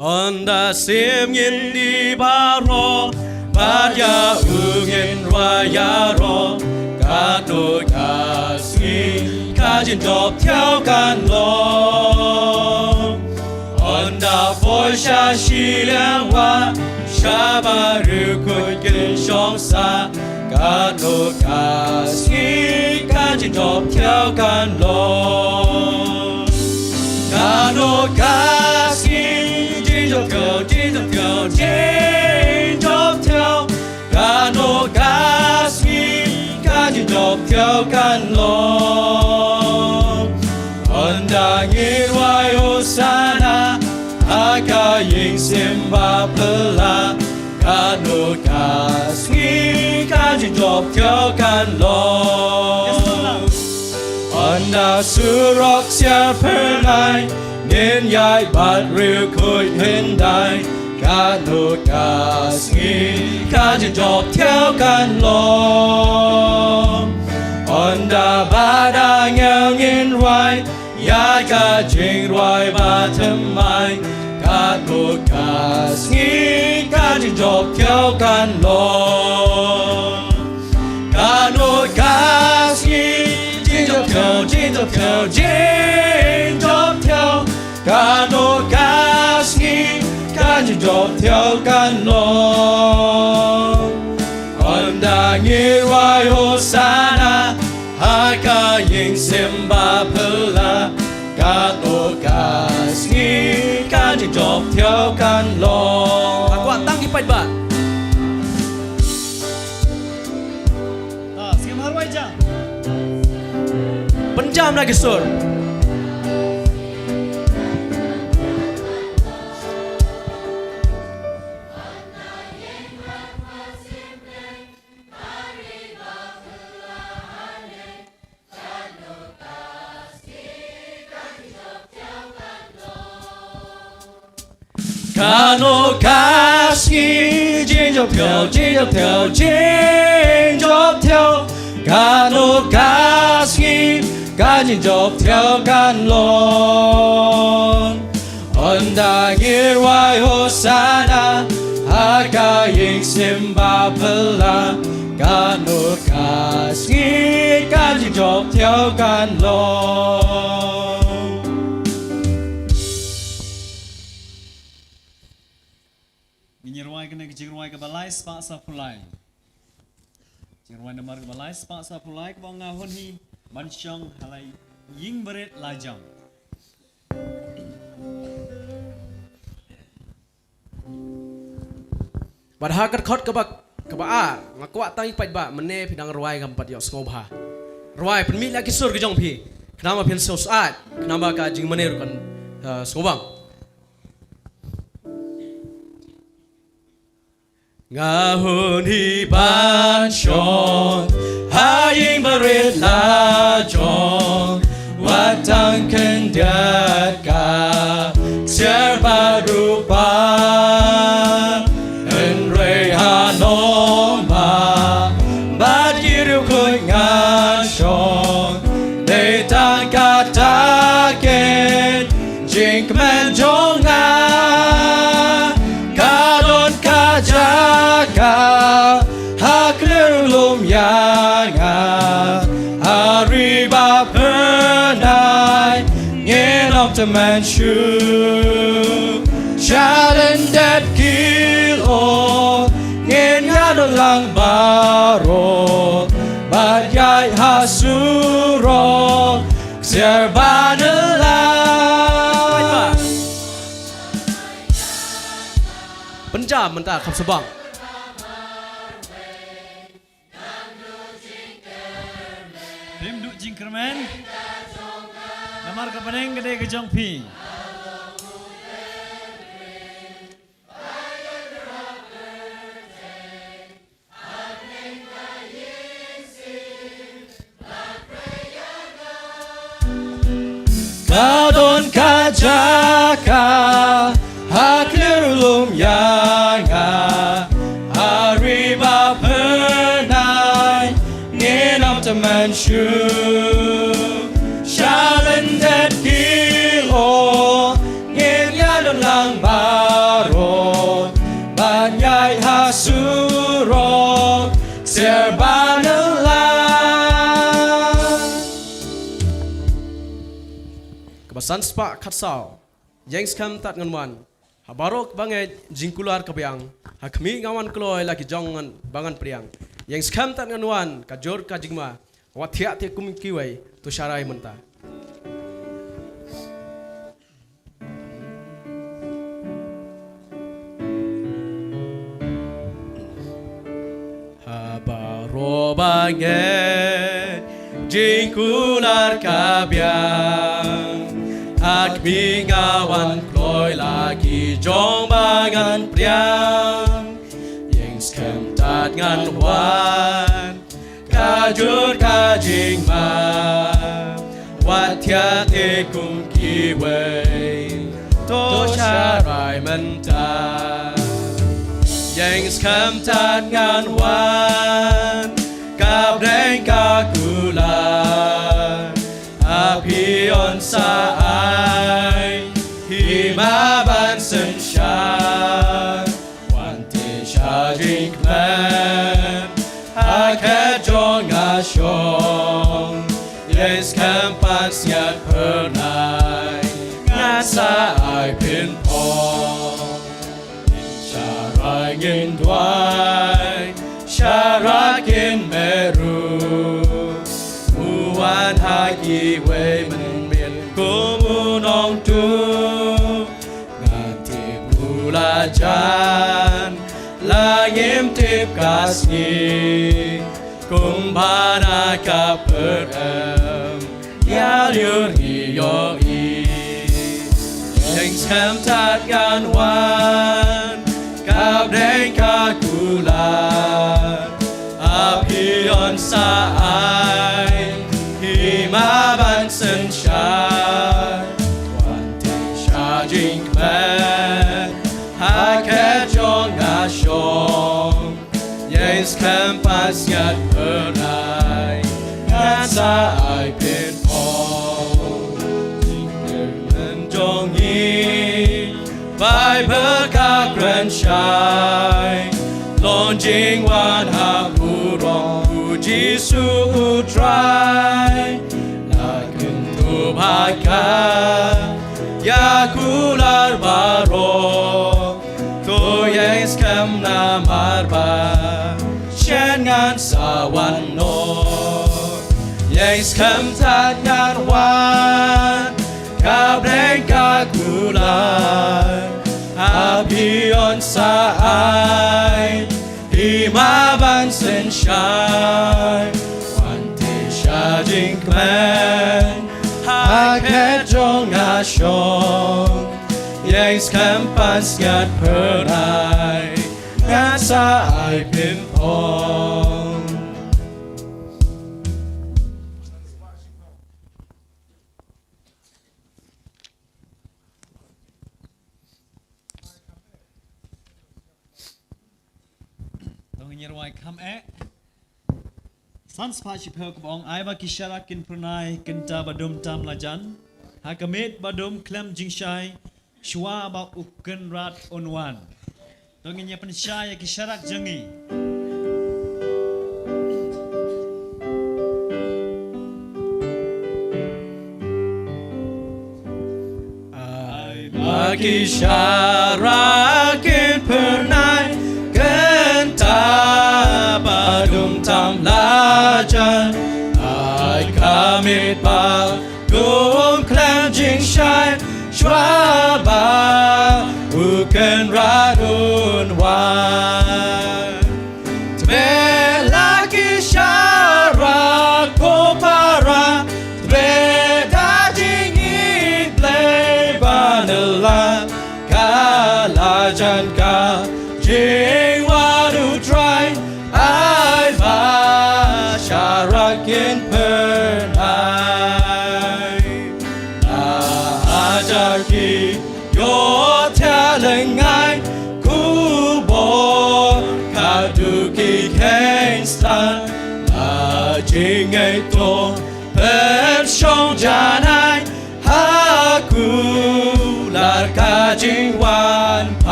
Onda sim nhìn đi ba ro ba ya ungen raya ro cả đôi cả suy cả trên đọc theo căn lo Onda phôi xa xì leng hoa xa ba rư khôi kinh song xa cả đôi cả suy cả trên đọc theo căn lo cả đôi cả suy trên đọc theo trên đọc theo trên đọc theo cả đôi cả suy cả trên đọc theo căn lo Onda nghi hoài Hosanna Aka ying simba pela Cả đôi cả suy cả trên đọc theo căn lo Onda surok sia pernai Nên yai bát rìu khôi hiện đại Cả đôi cả suy cả trên đọc theo căn lo Onda bada nghèo nghìn hoài Ya ka jing roi ba tham mai Cả đôi cả suy cả trên đọc theo căn lo Cả đôi cả suy trên đọc theo trên đọc theo trên đọc theo Cả đôi cả suy cả trên đọc theo căn lo Onda nghi hoài Hosanna Aka ying simba pela Cả đôi cả suy cả trên đọc theo căn lo Aku tang ipat ba Sige maharway dyan. Penjam lagi sur Cả đôi cả suy trên dọc theo trên dọc theo trên dọc theo Cả đôi cả suy cả trên dọc theo căn lo Onda nghi hoài Hosanna Aka ying simba pela Cả đôi cả suy cả trên dọc theo căn lo Ginyarway kena kejirway ke balai sepak sapulai. Jirway namar ke balai sepak sapulai ke bawang ngahun hi bansyong halai ying berit lajang. Padahal khot ke ba ngakwa tang ipat ba mene pidang ruai gampat yo skobha. Ruai penmi lagi sur ke jong pi. Kenapa pin sosat? Kenapa ka jing mene rukan skobang? Ngahun hi ban shon Haying berit la jong Watang kendiat ka Serba rupa En rei hanong ma Bad yiru kuy nga shon They tan ka taken Jing kemen jong nga Jaga haklum yanga Ariba pernai Ngenom teman shu Challenge that kilo Ngen yadolang baro Badyay hasuro Serbanela Penjam mentah kham sebang Rim duk jingkermen. Namar ke peneng gede ke jong pi. Kadon kajaka Haklum yanga Ariba pernai Ngenam teman shu Challenge that kilo Ngen yadon lang ba basan spa katsau yang skam tat nganwan habarok bangai jingkular kabyang hakmi ngawan kloy lagi jongan bangan priang yang skam tat nganwan kajor kajigma wathia te kumkiwai tu syarai menta habaro bangai jingkular kabyang hakmi ngawan kloy lagi jong bangan priang yang skam tat nganwan kajur kajing ma wathia te kum kiwei to syarai menta yang skam tat nganwan kap deng kakulan apion saai hima ban sunshine wante shajing plan hakajong asyong yes kampan siat pernai ngasai pin pong syaragin dwai syaragin meru muan hagi wei menmien kumunong tu nganti bulajan langim tip kasih kumbana kaperem yalyur hiyoi yang skam tat ganwan kap deng kakulan apion saai hima ban sunshine wante shajing man hakajong asyong yes kampas yat pernai ngasai pin pong menjong yi bai berkak renshai lonjing wan hapurong puji suutrai lagun tubhaka yakular baro to yang skam namarba chen ngan sawan no yang skam tat ngan wan kabreng kakular apion saai hima ban sunshine wante shajing klan hakajong asyong yang kampan siat pernai ngasai pimpong Nyerwai kam sans pa chi phok bong ai ba kishara kin pranai kinta badum tam lajan hakamet badum klem jingshai shwa ba uken rat onwan dong nya pensyaya kisharak jangi ai ba kishara kin pranai badum tam lajan ai kamit ba gum klam jing shai shwaba uken radun wan tbe laki sharak popara tbe dajing itle banala kalajan ka jing wadu try I va sharakin pernai ajarki yo talengai kubo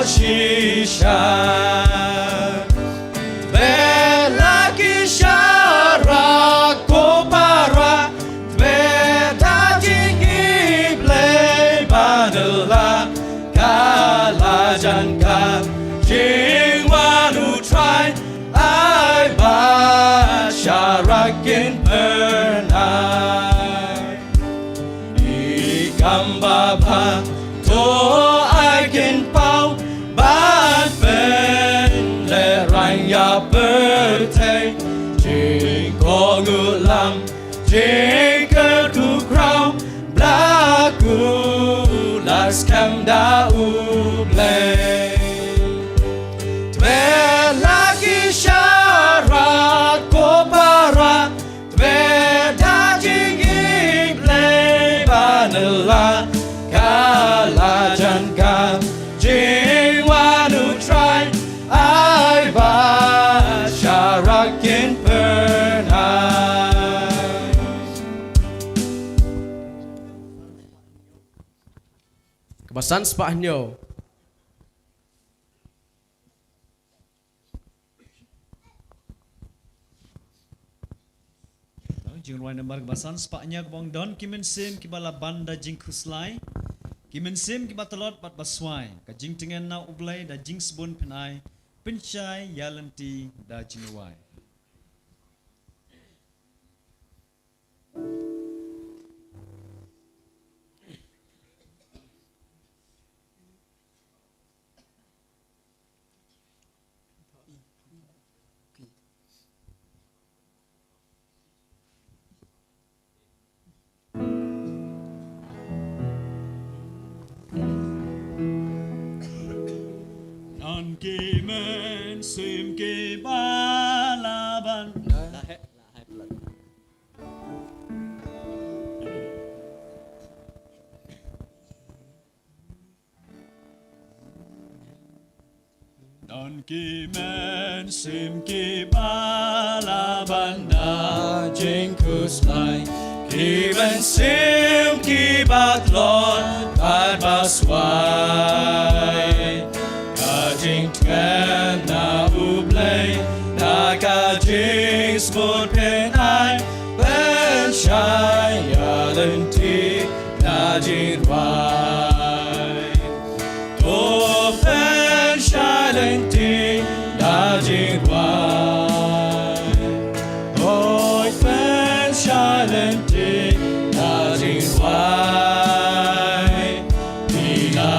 shisha Bella kishara kopara Tveda jingi play badala Kala janka Jingwanu try I sharakin pernai Ikambaba to I can pau Bad ben le rang ya birthday Jing ko ngulam Jing kerku krau Blaku las kam da ublay Lagi syarat kopara Tveda jingi play vanilla Kala janka jingwanu try I sharakin pernai Kebasan Spanyol. Jing ruai nambar kebasan sepaknya kebong don kimen sim kibala banda jing kuslai kimen sim kibatelot bat baswai ka jing tengen na ublai da jing sebun penai pencai yalanti da jinuai non kimen sim kibala non kimen sim kibala banda Jing kuslai Kiben sim kibat lon Bad baswai Kajing tengen na ublay Na kajing smooth penai Ben shai yalenti Na jinwai To ben shai lenti Na jinwai Oi ben shai lenti Na jinwai Bila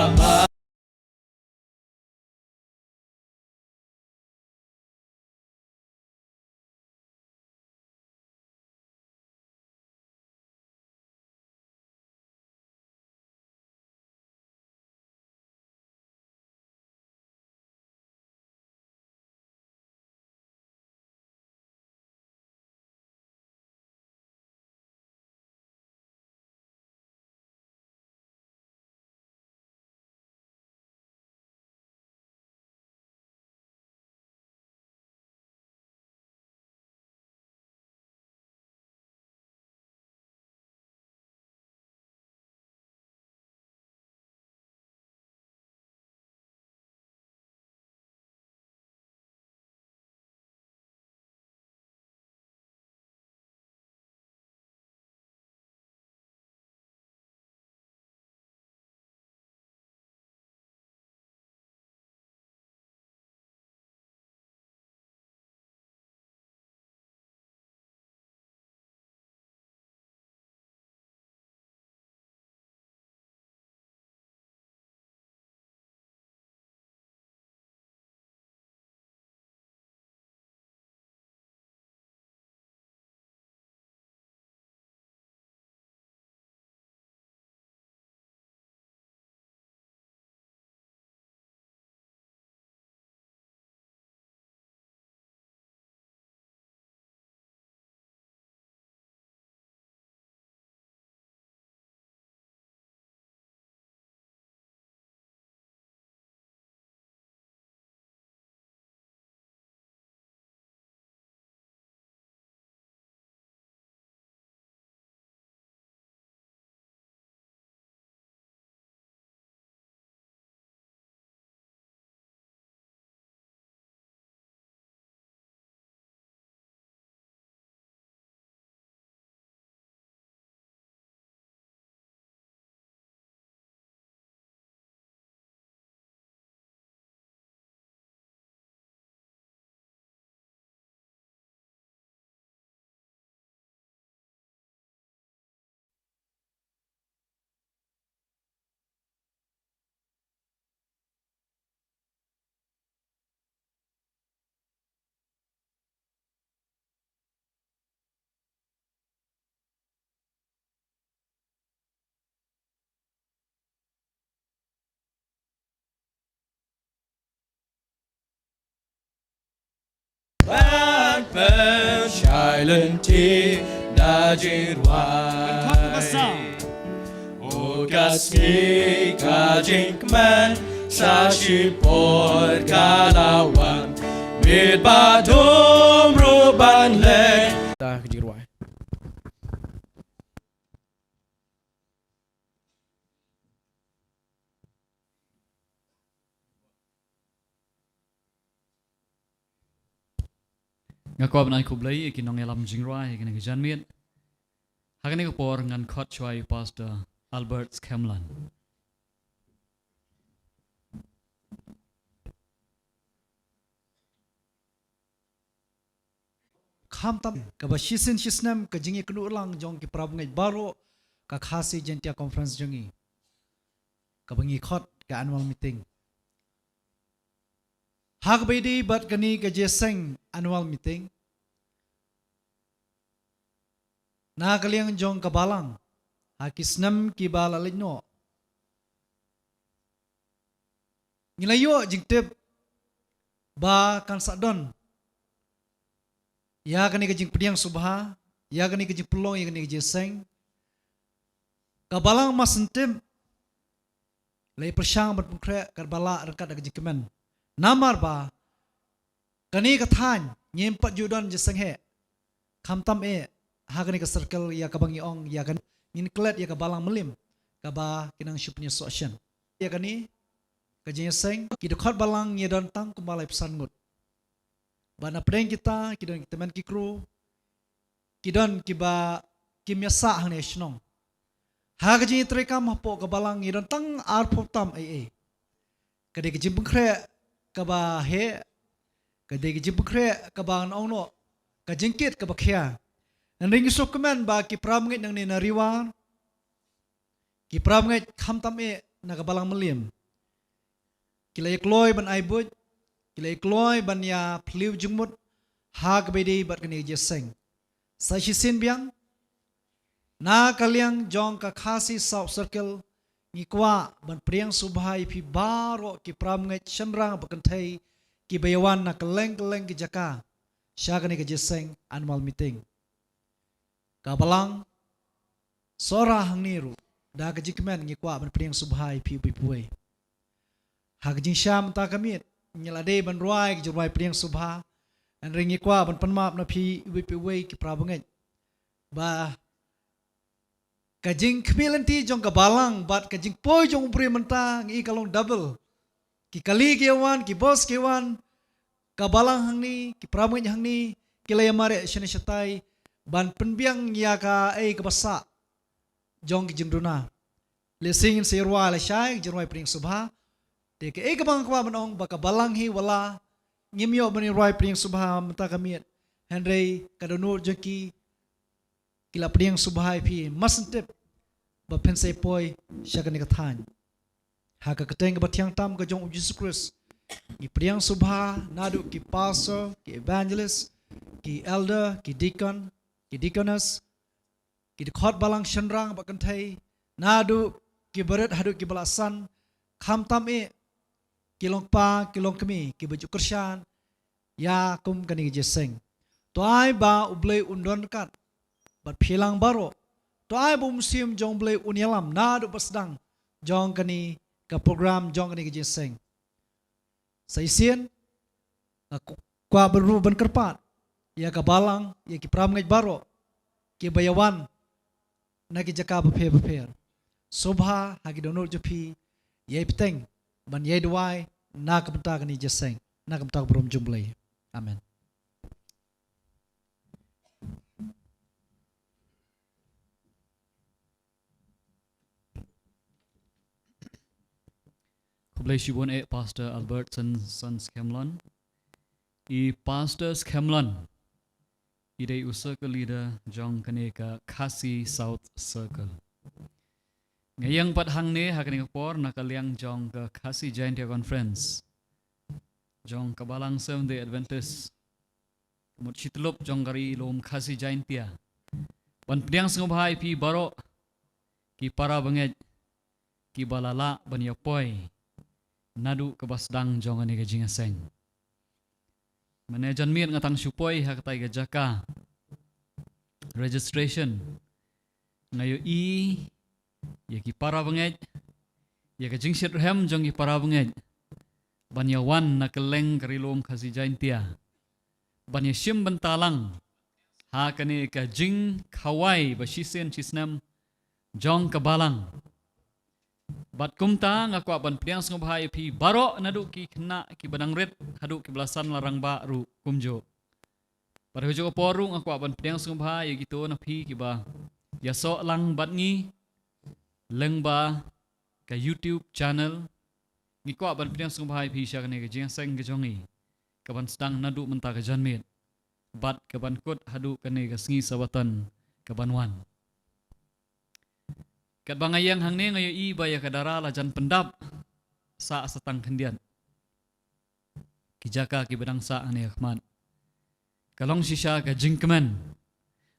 ban ban shai lên ti đã chỉ hoài o kasih kajing man sa shipor kalawan mit badum ruban le ta kejirwai. Ngakwa benai kublai ikinong elam jingrai ikin kejan miet. Hakani kapor ngan khot choi Pastor Albert Skemlan. kham tam ka ba shisin shisnam ka jingi knu lang jong ki prab ngai baro ka khasi jentia conference jangi ka bangi khot ka annual meeting hak beidi bat kani ka jeseng annual meeting na kaliang jong ka balang hakisnam ki bala lino ngilayo jingtep ba kan sadon ya kani kajing pediang subha ya kani kajing pelong ya kani kajing seng kabalang masentem lay persyang berpukre karbala rekat kajing kemen namar ba kani kathan nyempat judan jeseng he kamtam e ha kani ka circle ya kabangi ong ya kani nin klet ya kabalang melim kaba kinang shupnya sosyen ya kani kajing seng kidokhat balang yedan tang kumbalai pesan ngut bana preng kita kidon teman kikru kidon kiba kimyasa hang nesnong ha gaji treka mahpo kabalang idon tang ar photam ai kade gaji bukre kaba he kade gaji bukre kaba ongno ka jingkit kaba khia nring sok kemen ba ki pram ngai nang ni nariwa ki pram ngai kham tam e na kabalang melim kilai kloi ban ai buj kilai kloi ban ya phliu jungmut hak bedi bat kani jeseng sa shisin biang na kaliang jong ka khasi south circle ngikwa ban priang subhai phi baro ki pram ngai chanrang bakanthai ki bayawan na keleng ki jaka sha kani ka jeseng annual meeting ka balang sora hangniru da ka jikmen ngikwa ban priang subhai phi bipuai hak jing sham ta kamit nyalade ban ruai ki jurwai priang subha an ringi kwa ban panmap na phi wipi ki prabangai ba kajing khmilanti jong ka balang bat kajing poi jong upri menta ngi kalong double ki kali ki wan ki boss ki wan ka balang hangni ki prabangai hangni kilay mare shani shatai ban penbiang ya ka ka basa jong ki jingduna lesing sirwa la shai jurwai priang subha Dek kabang kwa manong baka balang hi wala ngimyo bani roi priang subha mata kamiet Henry kadonur jeki kila priang subha phi masntep ba pense poi shagani kathan ha ka kateng ba thiang tam ka jong Jesus Christ ki priang subha nadu ki pastor ki evangelist ki elder ki deacon ki deaconess ki khot balang shanrang ba kan thai nadu ki barat hadu ki balasan kham tam e kilong pa kilong kami ki baju kersyan ya kum kani jeseng to ai ba ublei undon kat bat philang baro to ai bum sim jong blei unyalam na du pasdang jong kani ka program jong kani jeseng saisien kwa beru ban kerpat ya ka balang ya ki pram ngai baro ki bayawan na ki jaka bapher sobha hagi donor jopi ye piteng ban ye duai na kapta kani jeseng na kapta brom jumblai amen Kublai shibon Pastor Albert son Skemlan I Pastor Skemlan idai circle leader jong kaneka Khasi South Circle ngayang pat hang ne hakani por nakaliang jong ka Khasi Giant Conference jong kabalang Seventh Day Adventist mut chitlup jong gari lom Khasi Giant pia ban priang sngobhai pi baro ki para banget ki balala ban yapoi nadu kabasdang jong ani ka jingaseng Manajan miet ngatang supoi ha katai gajaka. Registration. Ngayo ya ki para bangej. Ya ka jingsit hem jong ki para bangej. Banyawan na keleng karilom kasi jaintia. Banya sim bentalang. Ha kani ka jing kawai ba sisen chisnam jong kabalang. Bat kumta ngakwa ban priang ngobhai pi baro nadu ki kena ki badang red hadu ki belasan larang ba ru kumjo. Pada hujo porung ngakwa ban priang ngobhai gitu na pi ki ba ya so lang bat ngi leng ba ka YouTube channel ngi kwa ban priang ngobhai pi sya kani ka jing seng ke jongi. Kaban sedang nadu menta ka janmit. Bat kaban kut hadu kani ka sngi sawatan kabanwan. Kat bangayang hang ne ngayo baya kadara lajan pendap sa setang kendian. Kijaka ki bedang sa ane Ahmad. Kalong sisya ka jingkemen.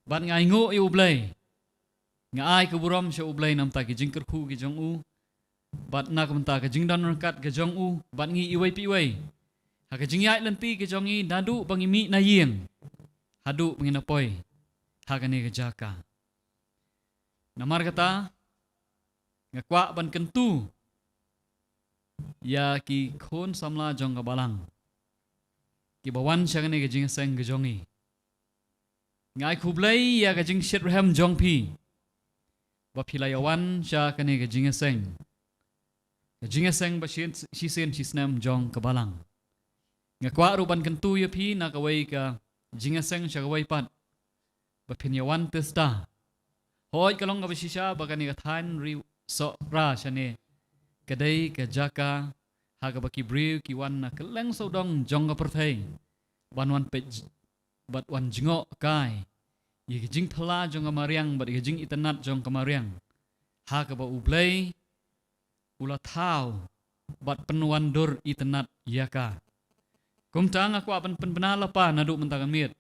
Bat ngai ngo ublay. Ngai ke buram sya ublay nam ta ki jingker khu ki jong u. Bat na kamta ka jingdan rangkat ka jong u. Bat ngi iway piway. Ha ka jingyai lenti ki jong i nadu bangi mi na yeng. Hadu panginapoy. Ha ka ne ka jaka. Namar kata ngakwa ban kentu ya ki khon samla jong kabalang ki bawan syagane ke jing seng ke jongi ngai khublai ya ke jing shitraham jong pi ba philayawan syagane ke jing seng ba sisen sisnam jong kabalang ngakwa ruban kentu ya pi na kawai ka jing seng syagawai pat ba phinyawan testa hoi kalong ga bisisya ba kani ka than ri so ra shane kadai ka jaka ha ka baki briu ki wan na keleng sodong jong ka perthai banwan pe bat wan jingo kai ye jing thala jong ka mariang bat ye jing itanat jong ka mariang ha ka ba ublai ula thau bat penuan dur itanat yaka kumtang aku apan penbenala pa nadu mentangan miet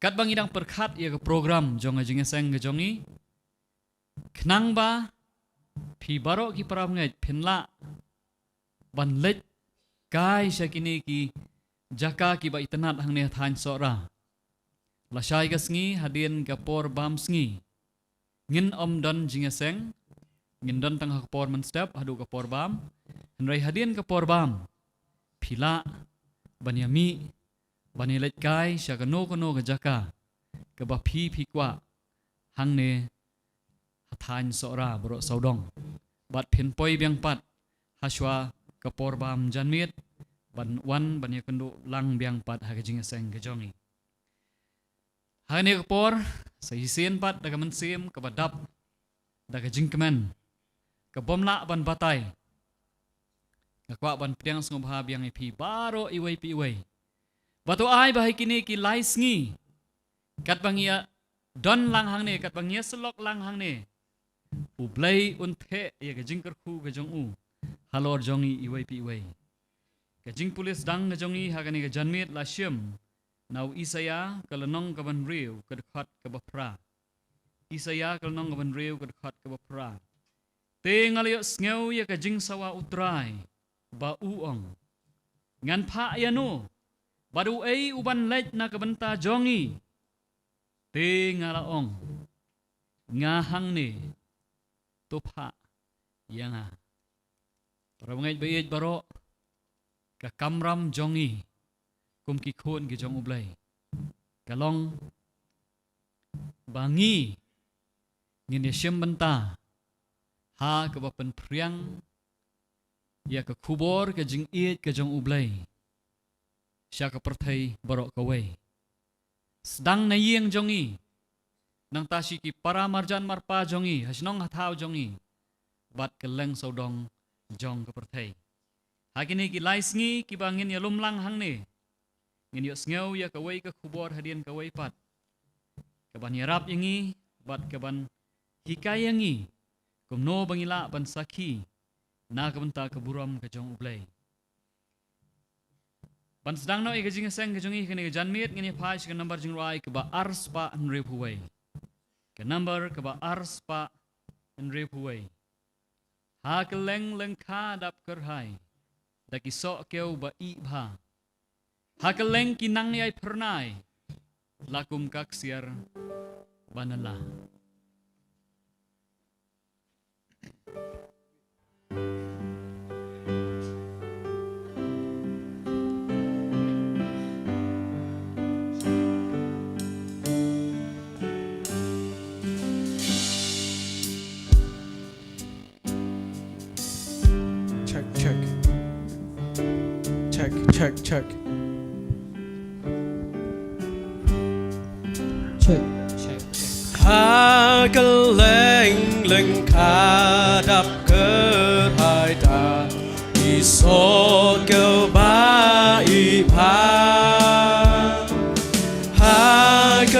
kat bang idang perkhat ye ka program jong jing seng ka jongi Kenang ba pi baro ki parab ngai phenla ban let kai sya kini ki jaka ki ba itanat hang ne than sora la shai ga sngi hadin ka por bam sngi ngin don jinga seng ngin don tang ka por man step hadu ka por bam henrai hadin ka por bam phila banyami bani let kai sya ka no ka jaka ka ba phi kwa hang ne than sora bro saudong bat phin poi biang pat haswa kapor bam janmit ban wan ban yakendu lang biang pat ha jing seng ke jongi ha ne kapor sa isin pat daga mensim ka badap daga jingkemen ka bomla ban batai ngakwa ban priang ngobha biang ipi baro iwai pi iwai batu ai bahai kini ki lais ngi kat bangia don lang hang ne kat bangia selok lang hang ne ublay unthe ya gajing kerku gajong u halor jongi iwai pi iwai gajing pulis dang gajongi hagani gajanmit la syem nau isaya kalanong kaban riu kadkhat kabapra isaya kalanong kaban riu kadkhat kabapra te ngaliyo sngew ya gajing sawa utrai ba uong ngan pha yanu badu ei uban lej na kabanta jongi te ngalaong ngahang ni tupha yanga parabangay bayej baro ka kamram jongi kum ki khon ki jong ublay kalong bangi ngin yashim banta ha ka bapan priang ya ka kubor ka jing iet ka jong ublay siya ka perthai baro ka way sedang na yeng jongi nang tashi ki para marjan marpa jongi hasnong hathau jongi bat keleng saudong jong keperthai hakini ki laisngi ki bangin ya lumlang hang ne ngin yo sngew ya kawai ka khubor hadian kawai pat kaban yarap yangi bat kaban hikayangi kumno bangila ban sakhi na kabanta kaburam ka jong ublay ban sedang no ikajing seng ka jongi kini janmit ngini phais ka number jing rai ka ba ars pa nrip huwai ke number ke ba ars pa nrip huwai ha keleng leng kha dap kerhai daki sok keu ba i bha Hakaleng kinang yay pernay. Lakum kaksiar banala. Check, check. Check, check, check. Hakeleng leng kadap ke hai ta isot ke bai pa Hakeleng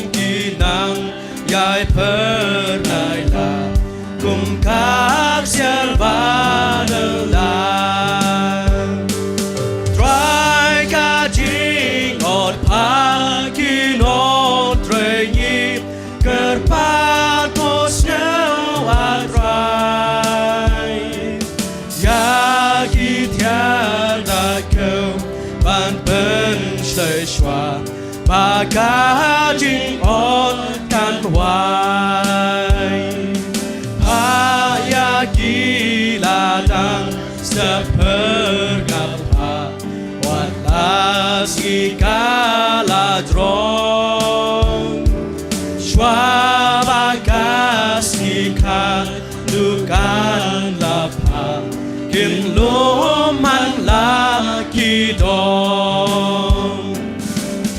kinang yai pernai la kum kak sial banela Try ka jing ot pa kinot trengi Kerpatos nyawadrai Yagi tiada kau Ban pensyeshwa Maka jing on kan wai Hayagi ladang Sepergapa Watasi kaladrong Swabakas ikan dukan lapa Kin luman laki dong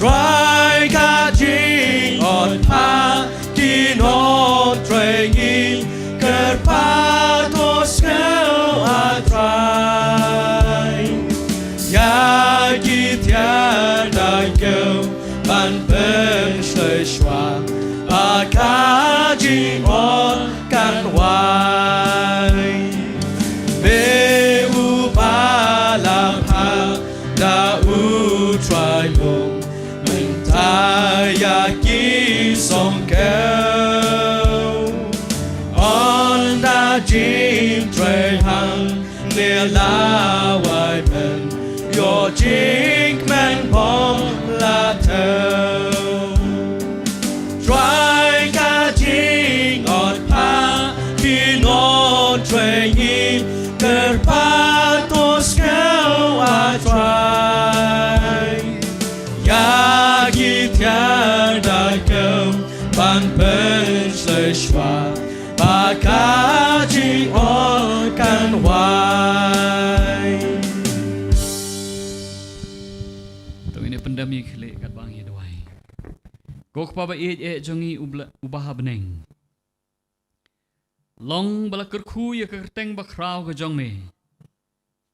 Try kajing on pa Kinot trengin Kerpatos kau atrai Yagi tiada kau Ban pensyeshwa Maka jing on kan wai Meu balapha da utrayong Mentayaki song kau On da jing trehang Nilawai pen Your jing men bom la tau Try kajing on pa Kinot trengin Kerpatos kau atrai Yagi tiada kau Ban pensyeshwa Maka jing on kan wai Ito ini pendami klik kat bang hiduai. Kok pa ba jongi ubaha beneng. Long bala kerku ya kerteng bakrau ke jong me.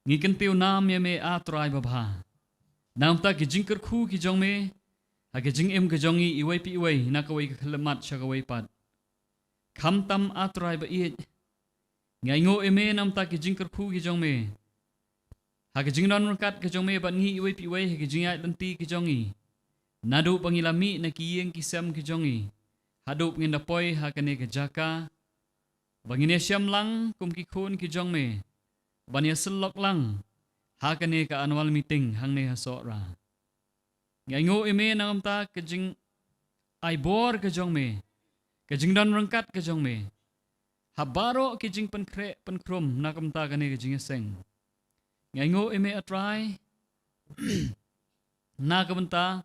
Ngiken tiu nam ya me atrai babha. Nam ta ki jing kerku ki jong me. Ha ki jing em ke jongi iwai pi iwai na kawai ke khlemat sha kawai pat. Kham tam atrai ba ngai ngo eme nam ta ki jing kerku ki jong me. Ha ki jing don kat ke jong me bat ngi iwai pi iwai ha ki jing ai lenti ki jongi. Nadu pangilami na kiyeng kisam ki jongi. Hadup ngin dapoi ha kane ke jaka. Bangine syam lang kum ki khun ki jong me. Bania selok lang. Ha kane ka annual meeting hang ne ha sora. Ngai ngo eme nam ta ke jing ai bor ke jong me. Ke jing don rangkat ke jong me. Habaro ki jing penkre penkrum nakam ta kane ke jing seng. Ngai ngo eme atrai. Nakam ta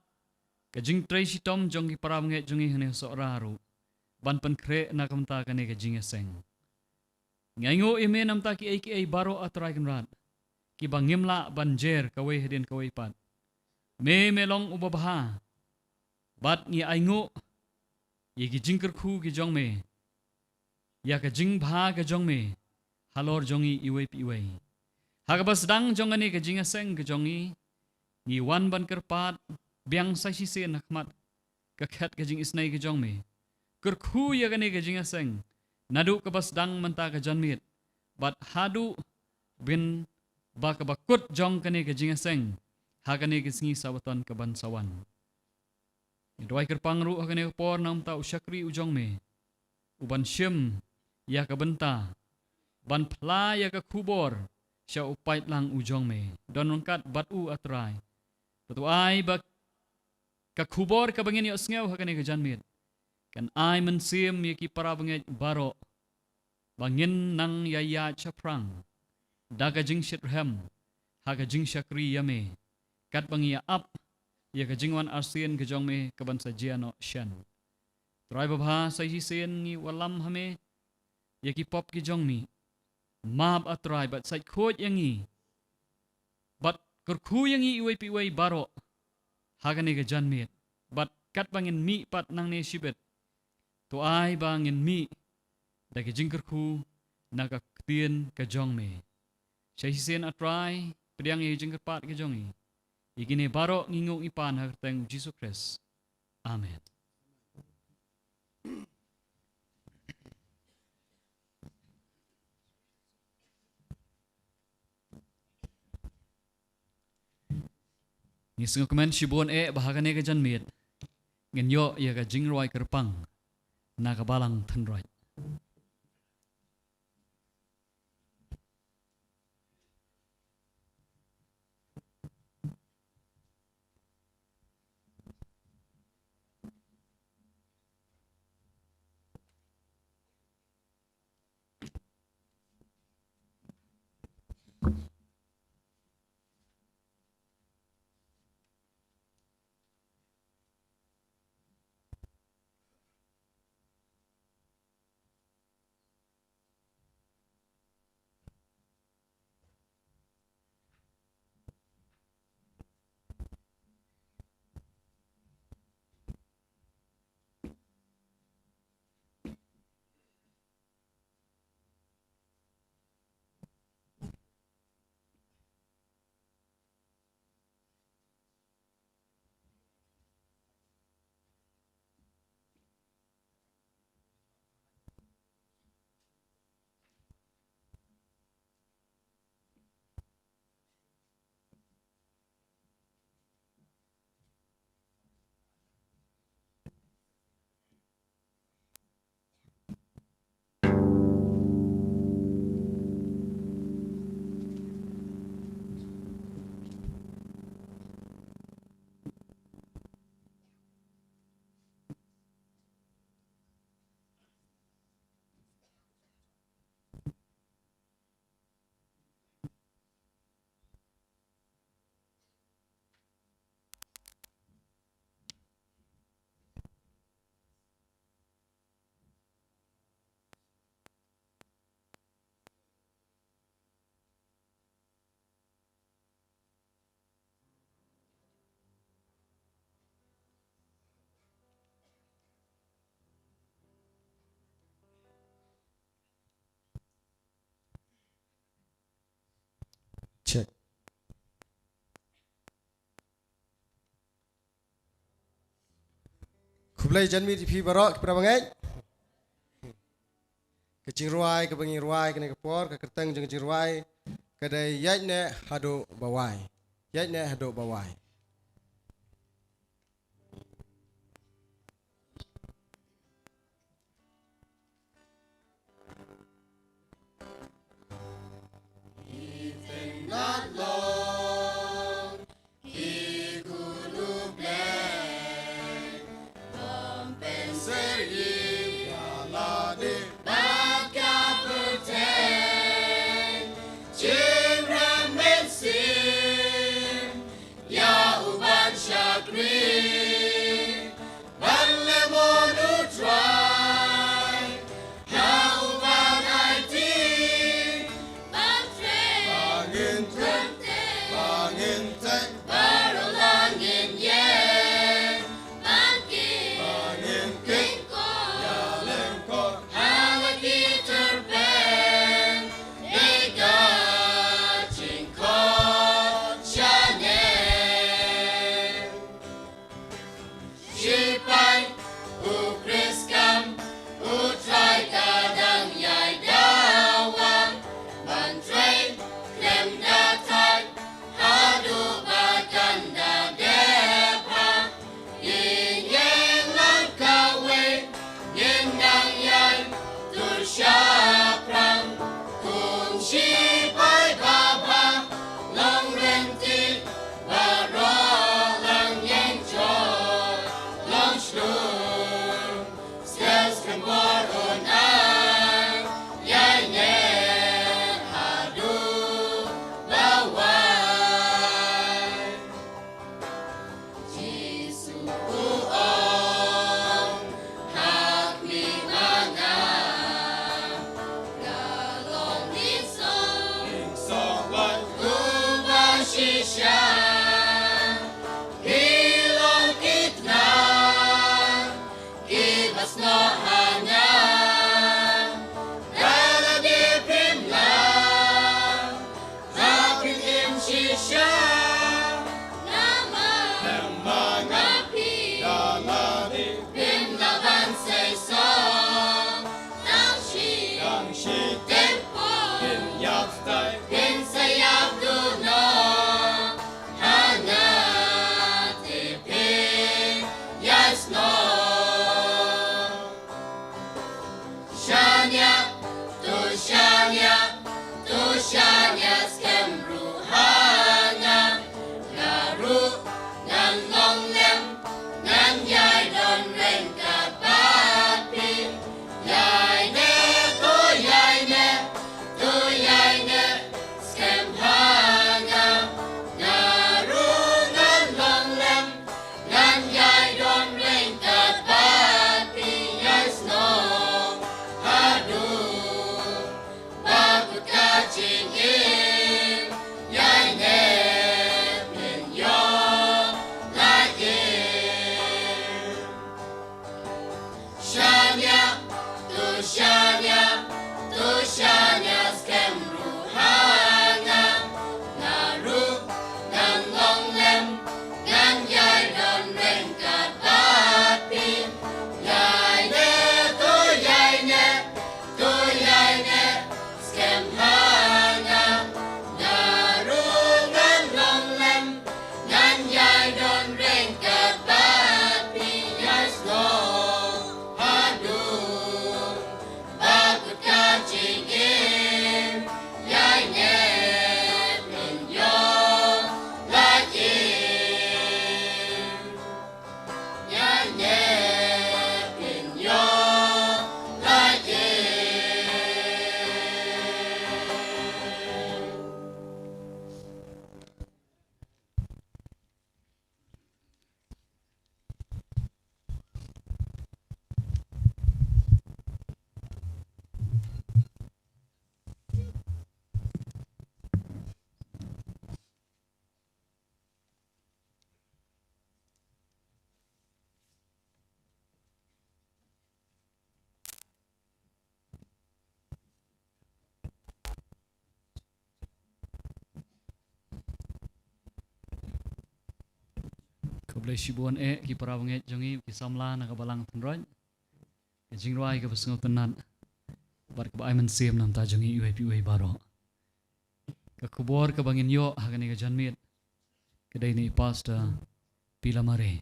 ke jing trai sitom jong ki param nge jongi hane sora ru. Ban penkre nakam ta kane ke jing seng. Ngai ngo eme nam ta ki ai baro atrai kan rat. Ki bangim la banjer kawai hedin kawai pat. Me melong ubabaha. Bat ni ai ngo. Ye ki jing kerku ki jong me. Ya ke jing bha ke jong me. Halor jongi iwai pi iwai. Hagabas dang jong ani ke jing seng ke jongi. Ni wan ban kerpat. Biang sai si se nakmat. Kakhat ke jing isnai ke jong me. Kerku ya gani ke jing seng. Nadu ke bas dang menta ke janmit. Bat hadu bin bakabakut jong kani ke jing seng. Hagani ke singi sawaton ke bansawan. Dwai kerpangru hagani ke por nam ta usyakri ujong me. Uban syem ya ke benta. Ban pla ya ke kubor. Sya upait lang ujong me. Don rangkat bat u atrai. tu ai ba ka khubor ka bangin yo sngew hakane ka janmit kan ai man sim ye ki para banget baro bangin nang yaya chaprang daga jing shit hem haga jing shakri yame kat bangia up ye ka jingwan arsian ka jong me ka ban sa jiano shan trai ba bha sa hi sen ni walam hame ye ki pop ki jong mi mab atrai bat sai khoj yangi bat kurkhu yangi iwai pi wai baro hagane ga janmit bat kat bangin mi pat nang ne shibet to ai bangin mi da ke jing kurkhu naga tien ka jong me sai sen atrai priang ye jing pat ka jong i igine baro ngingo ipan harteng Jesus Christ amen. Ni singo kemen shibon bahagane ka janmit ngin yo ya ka jing roi kerpang na ka balang than roi. Check. Kublai janmi di pi barok kepada bangai. Kecing ruai, kebangi ruai, kena kepor, keketeng jeng kecing ruai. Kedai yai ne hado bawai. Yai ne hado bawai. Not long, he could look black. Compensate him, Baka pretend. Children may sin, shi tempo in yap stai in sayap du no hana te pe yes no shanya tu shanya skem ruhana naru nan long lem nan yai don ren ka papi yai ne tu yai ne skem hana naru nan long lem nan yai don ren ka papi yes no hadu bakut ka ching in yai ne min yo lagi Shanya skem ruhana naru nan long lem nan yai don ren ka papi yai ne skem hana naru nan long lem nan yai don ren ka papi yes no hadu bakut ka ching in yai ne min yo lagi yai ne min yo lagi Kablay shibuan ki parawanget jongi ki samla na kabalang penroy. Ki jingruai ka pasungo tenat. Bar ka ba man siem nam ta jongi UAP baro. Ka kubor ka bangin yo hakani ka janmit. Kedai ni pastor Pila Mare.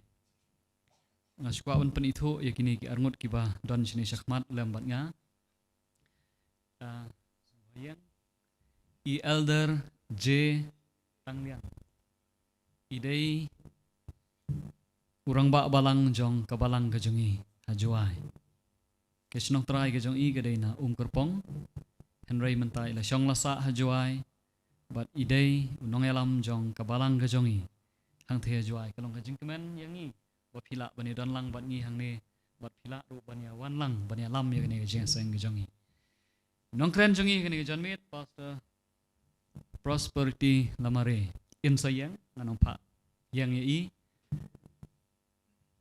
Ngasukwa pen itu ya kini ki arngut ki ba don sini syakmat lembat nga. Yang I Elder J Tanglian. Idai urang ba balang jong kabalang kajongi hajuai. Kesnok trai kajong I kadai na kerpong. Henry mentai la syong lasa hajuai. But idai unong elam jong kabalang kajongi. Hang te hajuai kalong kajing kemen yang I. Bat pila bani don lang bat ngi hang ne. Bat pila ru bani wan lang bani alam ya kani kajing seng kajongi. Unong kren jongi kani kajon mit pastor Prosperity Lamare. Insayang anong pa yang I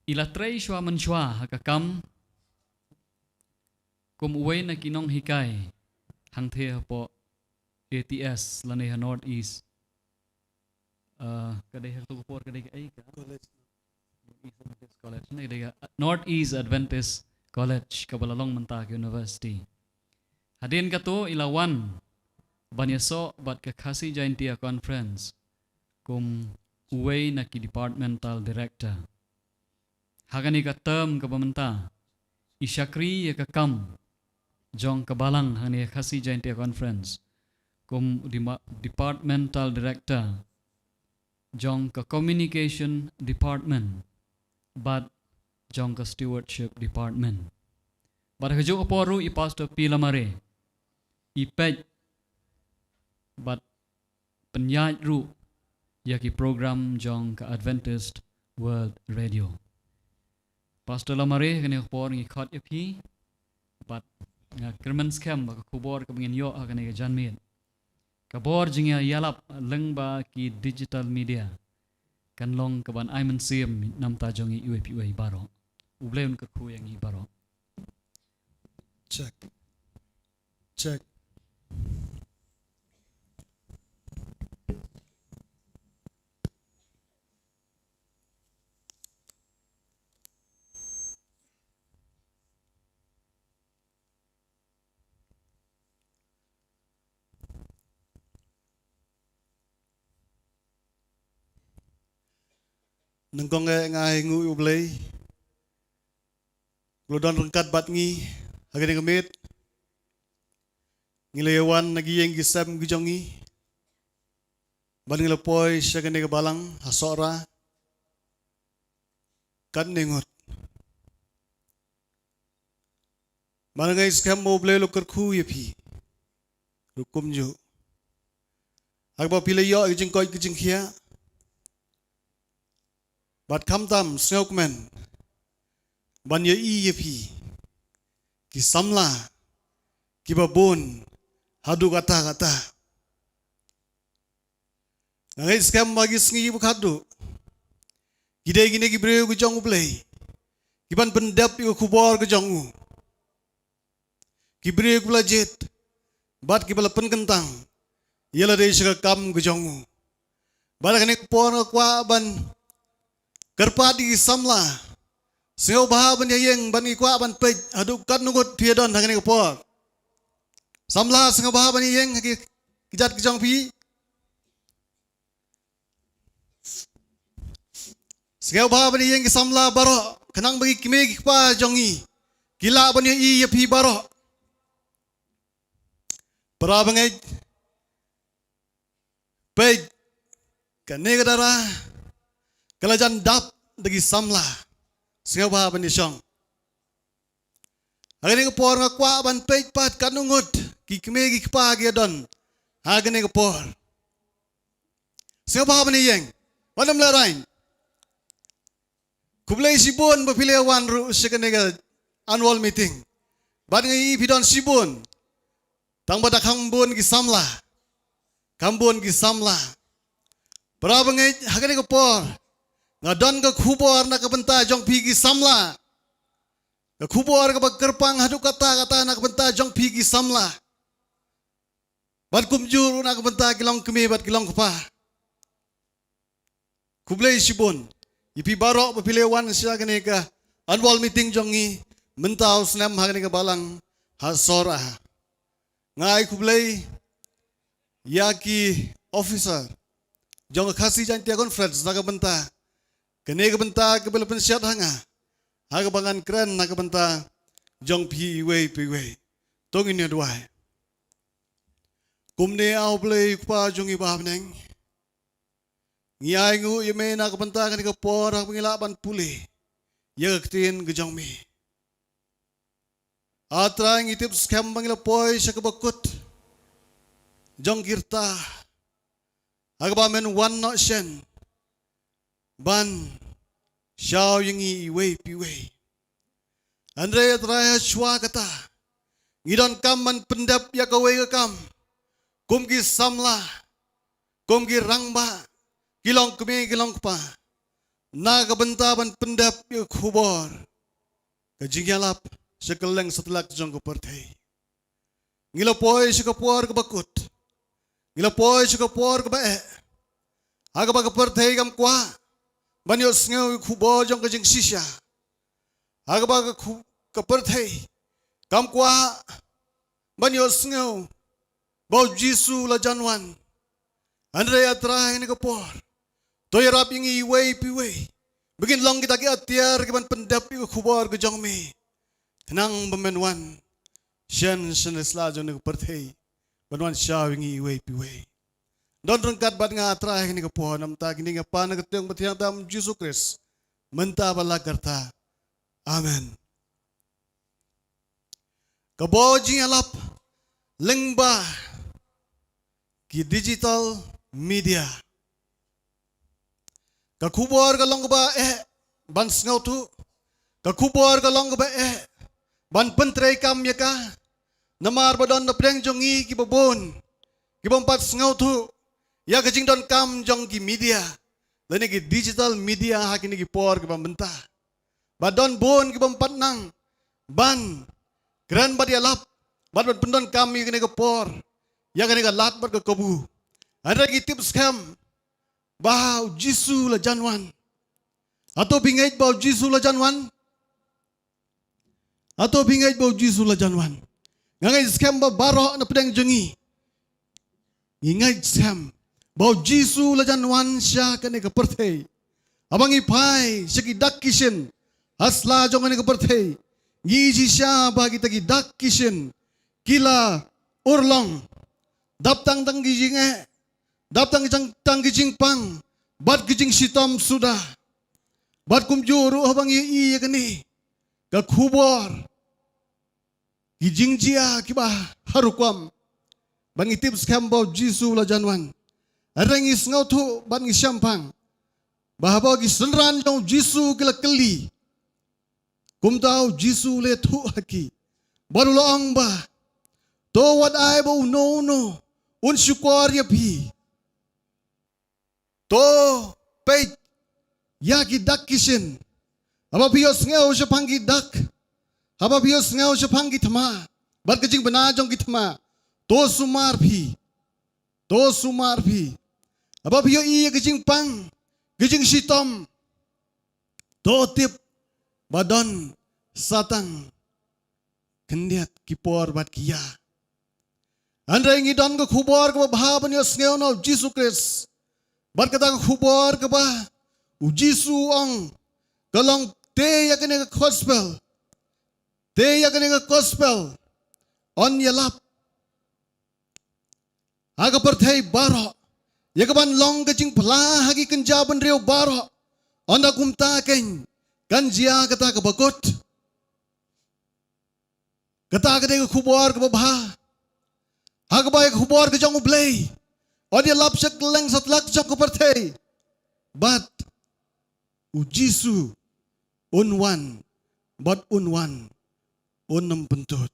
ilatrei shwa menshwa hakakam kum uwe na kinong hikay hang the po ATS lanay ha Northeast kadai ha tugupor kadai ka ay ka college na kadai Northeast Adventist College kabalalong Mantag University hadin ka to ilawan banyaso bat kakasi jaintia conference kum uwe na ki departmental director hagani ka term ka pamenta isyakri ya ka kam jong kabalang hani khasi jaintia conference kum departmental director jong ka communication department but jong ka stewardship department but hajo poru I pastor Pila Mare I pej but penyaj ru yaki program jong ka Adventist World Radio Pastor Lamare kani por ngi khot yapi but nga kerman scam ba kubor ka bangin yo kani ka janmit kabor jingya yalap lengba ki digital media kanlong ka ban aiman sim nam ta jongi UAP baro ubleun ka khu yang I baro Check. Check. nengkong ngai ngu ublay. Glodon rengkat bat ngi hagani ngemit. Ngilayawan nagi yang gisam gijongi. Ban ngilapoy syagani balang hasora. Kan nengot. Mana ngai skam mo ublay lo kerku yapi. Rukum jo. Agba pilayo gijing koy gijing kia. Bat kam tam snowman. Ban ye i yepi. Ki samla. Ki babon. Hadu kata. Ngai skam bagi sengi bukadu. Gide gine ki breu gijong ublay. Kiban pendap yu kubor gijongu. Ki breu kublajet. Bat ki balapan kentang. Yala dei syaka kam gijongu. Balakane kupor kwa ban kerpadi samla. Sengau baha ban yeng ban ikwa ban pej aduk kat nungut piadon hagani kapor. Samla sengau baha ban yeng hagi kijat kijong pi. Sengau baha ban yeng ki samla baro kenang bagi kime kikpa jongi. Gila ban i ya pi baro. Para bangai pej kane kadara kalajan dap dagi samla. Sengau baha ban isyong. Hagani kapor ngakwa ban pej pat kanungut. Kikme kikpa giadon. Hagani kapor. Sengau baha ban iyeng. Wadam larain. Kublay sibun bapilayawan ru syakane annual meeting. Ban ngai pidon sibun. Tang badak hambun ki samla. Kambun ki samla. Berapa ngai hagani kapor. Ngadon ke kubor nak benta jong pigi samla. Ke kubor ke kerpang hadu kata nak benta jong pigi samla. Bat kumjur nak benta kilong kemi bat kilong kepa. Kublay sibun. Ipi barok bapilewan siya gani ka annual meeting jongi mentau senam hagani ka balang hasora. Ngai kublay yaki officer. Jong kasih jantia conference nak benta. Kene ke benta ke bela pensiat hanga. Haga bangan keren nak benta jong pi wei. Tong ini duai. Kumne au play kupa jongi bah neng. Ngiai ngu yeme nak benta kan ke por hak pengilaban pulih. Ya ketin ke jong mi. Atra ngitip skam bangila poi syakabakut. Jong kirta. Haga bamen one not shen. Ban Xiao yengi iwei piwei. Andre traya chua kata. Ngidon kam man pendap ya kawei ke kam. Kum ki samla. Kum ki rangba. Kilong kemi kilong kepa. Na kabenta ban pendap ya kubor. Kajingyalap sekeleng setelah jong ke pertai. Ngilapoi sekapor ke bakut. Ngilapoi sekapor ke bae. Haga baga pertai kam kwa. Banyo sengau kubor jong kajing sisya. Haga baga ke pertai. Kam kwa. Banyo sengau. Bau jisu la janwan. Andre atra ini kapor. Toya rap yang iwei piwei. Begin long kita ki atiar kiban pendap iku kubor ke jong me. Tenang bemenwan. Shen senesla jong ke pertai. Banwan syau yang iwei piwei. Don rengkat bat ngatra ini kapor nam tak ini ngapan keteng betiang tam Yesus Kristus. Menta bala kerta. Amen. Kabo jing alap lengba ki digital media. Kakubor kalong ba ban sngau tu. Kakubor kalong ba ban pentrei kam ya ka. Namar badon na preng jongi ki babon. Ki bompat sngau tu. Ya kajing don kam jong ki media. Lani ki digital media hakini ki por ki bambenta. Badon bon ki bompat nang. Ban gran badi alap. Bad pendon kami kini ke por. Ya kini ke lat bad ke kebu. Ada ki tips kam. Bau jisu la janwan. Atau bingait bau jisu la janwan. Atau bingait bau jisu la janwan. Ngangai skam ba barok na pedang jengi. Ingat skam. Bau jisu la janwan sya kini ke pertai. abang ipai segi dak kishin asla jong ani keperthei ngi jisha bagi tagi dak kishin kila urlong daptang tang gijing daptang tang gijing pang bat gijing sitam sudah bat kumjuru abang i kani ka khubor gijing jia kiba harukwam bangi tips kambau jisu la janwan arengis ngau tu bangi syampang bahaba gi senran jong jisu kila keli kum tau jisu le tu haki baru loang ba to what I bo no un syukur ya pi to pe ya ki dak kishin aba bios ngau syapanggi dak aba bios ngau syapanggi thama bat kajing bana jong ki thama to sumar phi aba bio i kajing pang kajing sitom to tip badan satang kendiat kipor bat kia andai ngi don ko khubor ko bhaban yo sneo no Jesus Christ bat kata ko khubor ko ba u Jisu ong kalong te ya kene gospel on yalap aga perthai baro yakaban long kajing pala hagi kenjaban reu baro onda kumta ken kanjia kata ka bakut kata ka de khubor ka ba haga ba khubor ka jong ublay odia lap sak leng satlak jok perthai but u Jisu unwan but unwan unam pentut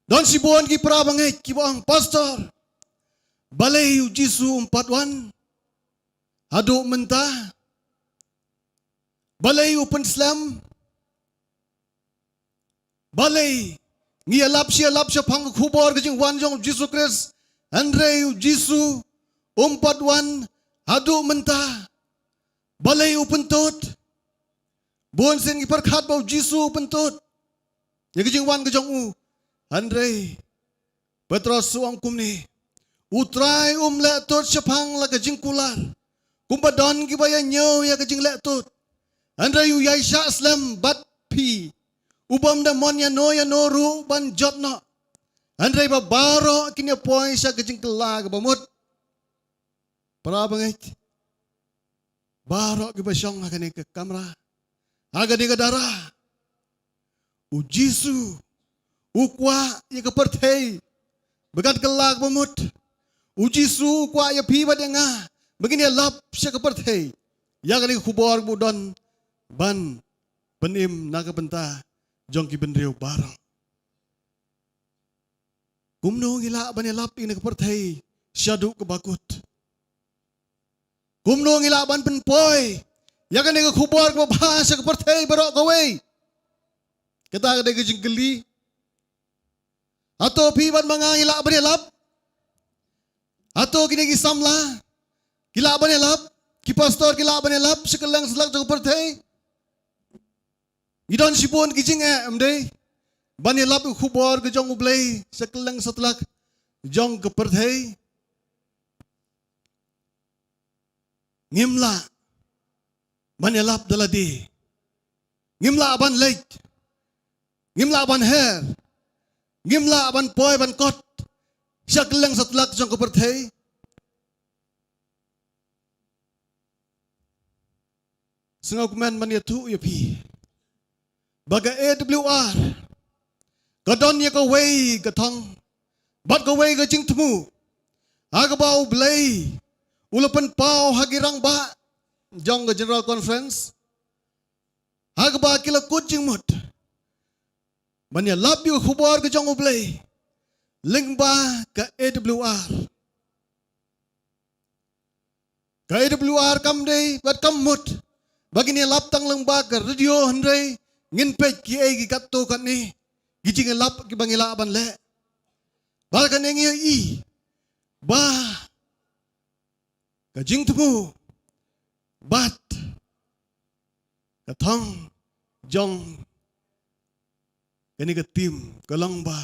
don si buan ki prabangai ki bang pastor balai u Jisu 41 adu mentah balai open slam balai ngialap siya pang khubor kajing wan jong Jesus Christ andre u Jisu 41 adu mentah balai open tot bon sen ki perkhat bau Jisu open tot ya kajing wan kajong u andre Petros suang kumni utrai le tot syapang la kajing kular kumbadon ki baya nyo ya kajing le tot andra yu yai sha slam bat pi ubam da mon ya no ru ban jot no andra ba baro kinya poi sa kajing kela ka bamut para bangai baro ki basyong akane ke kamera aga di dara u Jisu ukwa ya ka perthei begat kela ka bamut uji su kwa ya pi ba denga begini lap sya ka perthei ya kali khubor budon ban benim naga benta jongki benriu barang kumno ngila ban lap ina ka perthei syadu ka bakut kumno ngila ban penpoi ya kali ka khubor ka bahasa ka perthei barok kawe kita ka de jingkeli atau pi ban manga ngila ban lap atau kini kisamla kila banelap ki pastor kila banelap sekelang selak jong perthei idon sipon kijing amde banelap khubor ke jong ublei sekelang setelak jong ke perthei ngimla banelap daladi ngimla ban lek ngimla ban her ngimla ban poi ban kot sekelang setelak jong ke perthei sengau kemen maniatu ya pi baga AWR kadon ya ka wei ka thong bat ka wei ka jing temu aga bau blai ulapan pau hagirang ba jong ka general conference aga ba kila kucing mut mania lab yu khubor ka jong blai lingba ka AWR kam dei bat kam mut bagini lap tang lengba ka radio handai ngin pe ki ai ki katto kan ni gijing lap ki bangila ban le ba kan ngi i ba ka jing tu bat ka thong jong kani ka tim ka lang ba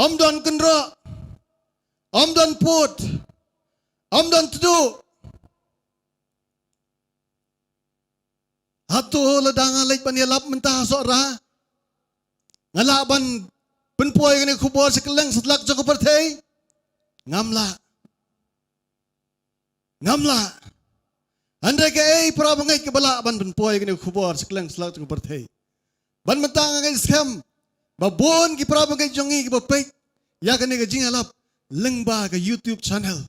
om don kendra om don put om don tu Hatu ladang alait ban yalap mentah sora. Ngalaban penpuai kini kubur sekeleng setelak joko pertai. Ngamla. Andai ke prabangai ke balak ban penpuai kini kubur sekeleng setelak joko pertai. Ban mentang ngai scam. Babon ki prabangai jongi ki bapek. Ya kini ke jingalap lengba ke YouTube channel.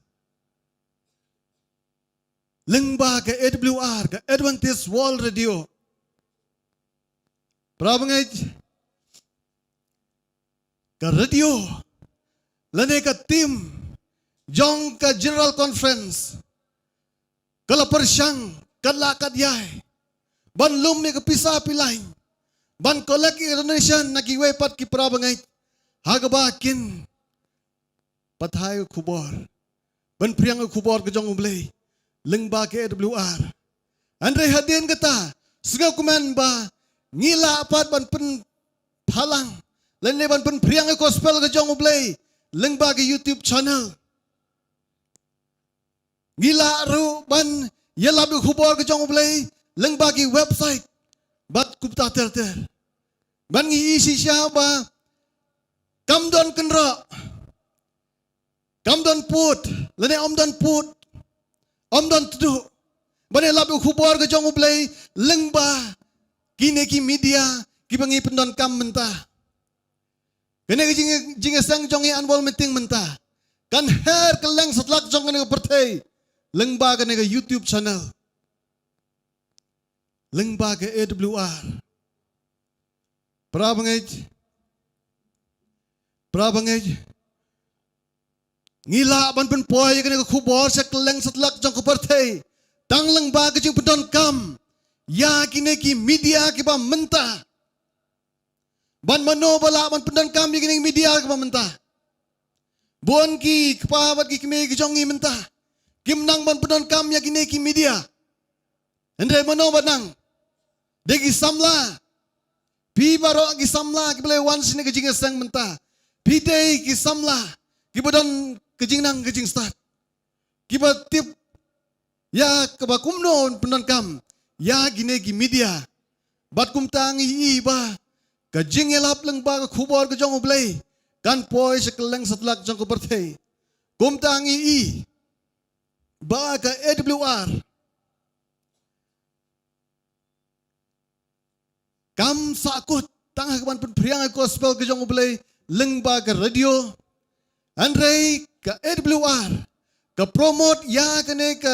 Lengba ke AWR ke Adventist World Radio. Prabangai ke radio. Lane ke tim jong ke General Conference. Kalau persyang kalakat yai. Ban lum ni ke pisah pilai. Ban kolek Indonesia nagi wepat ki prabangai. Hagabakin patay kubor. Ban priang kubor ke jong ublay. Lengba ke AWR. Andre hadin kata. Sungai kuman ba. Ngila apat ban pen palang. Lain ban pen priang gospel ke jong ublay. Lengba ke YouTube channel. Ngila ru ban. Yalab kubor ke jong ublay. Lengba ke website. Bat kupta ter. Ban isi siapa. Kamdon kenra. Kamdon put. Lene omdon put. Omdon tuduk. Bani labu kubor ke jong ublay. Lengba. Kini ki media. Ki bangi pendon kam mentah. Kini ki jingesang jongi anwal meeting mentah. Kan her keleng setelak jong kini ke pertai. Lengba kini ke YouTube channel. Lengba ke AWR. Prabangaj. Ngila ban pen poy kene ko kubor sa keleng setelak jong ko partai. Tang lengba ke jing pedon kam. Ya kine ki media ki ba mentah. Ban mano bala ban pedon kam kine media ki ba mentah. Bon ki kepawat ki kime ki jongi mentah. Kim nang ban pedon kam ya kine ki media. Andre mano banang. Degi samla. Pi baro ki samla ki boleh wan sini ke jing sang mentah. Pi dei ki samla. Ki bodon ke jing nang ke jing start. Ki ba tip ya ke ba kumno pendon kam. Ya gine ki media. Bat kum tangi i ba. Ke jing elap leng ba ke kubor ke jong ublay. Kan poi sekeleng setelak jong ko pertai. Kum tangi i ba ke AWR. Kam sakut tangah kapan pun priang gospel ke jong ublay lengba ke radio Andre ke AWR ke promote ya kene ke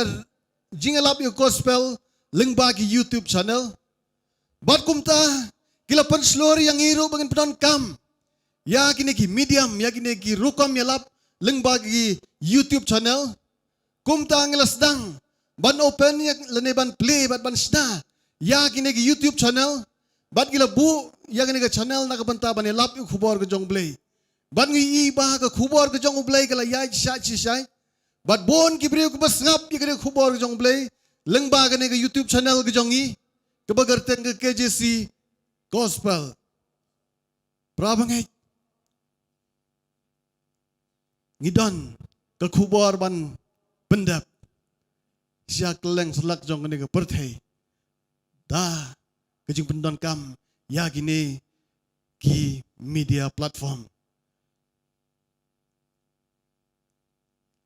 jingalap yo gospel lengba ke YouTube channel bat kumta kila pen slori yang iru bangin pedon kam ya kene ki medium ya kene ki rukam yalap lengba ke YouTube channel kumta ngelas dang ban open ya lene ban play ban sna ya kene ki YouTube channel Bat gila bu, yang ini ke channel nak banta bani lap yu kubor ke jong blay. Bat ngi iba ke kubor ke jong blay kala yai syai. Bat bon ki beriu ke besngap ya ke kubor ke jong blay. Lengba ke YouTube channel ke jongi. Ke bagerten ke KJC Gospel. Prabangai. Ngidon ke kubor ban pendap. Siak leng selak jong ke perthai. Dah. Kejing pendon kam ya gini ki media platform.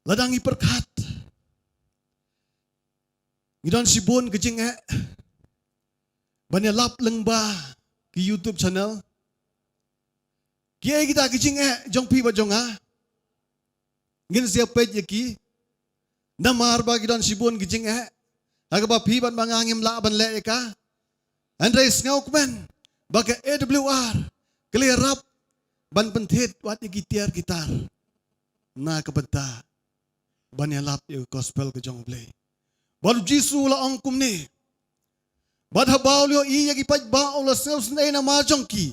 Ladangi perkat. Ngidon sibun kejing Banya lap lengba ki YouTube channel. Kiai kita kejing jong pi ba jong Ngin siapa je ki. Namar ba ngidon sibun kejing Agaba pi ban bangangim la ban le ka. Andres ngau kuman baga AWR kelirap ban pentit wat gitar gitar na kebenta ban yalap yu gospel ke jong play ban jisu la ong kumni bad habaw yo i yagi paj ba ola seus nei na ma jong ki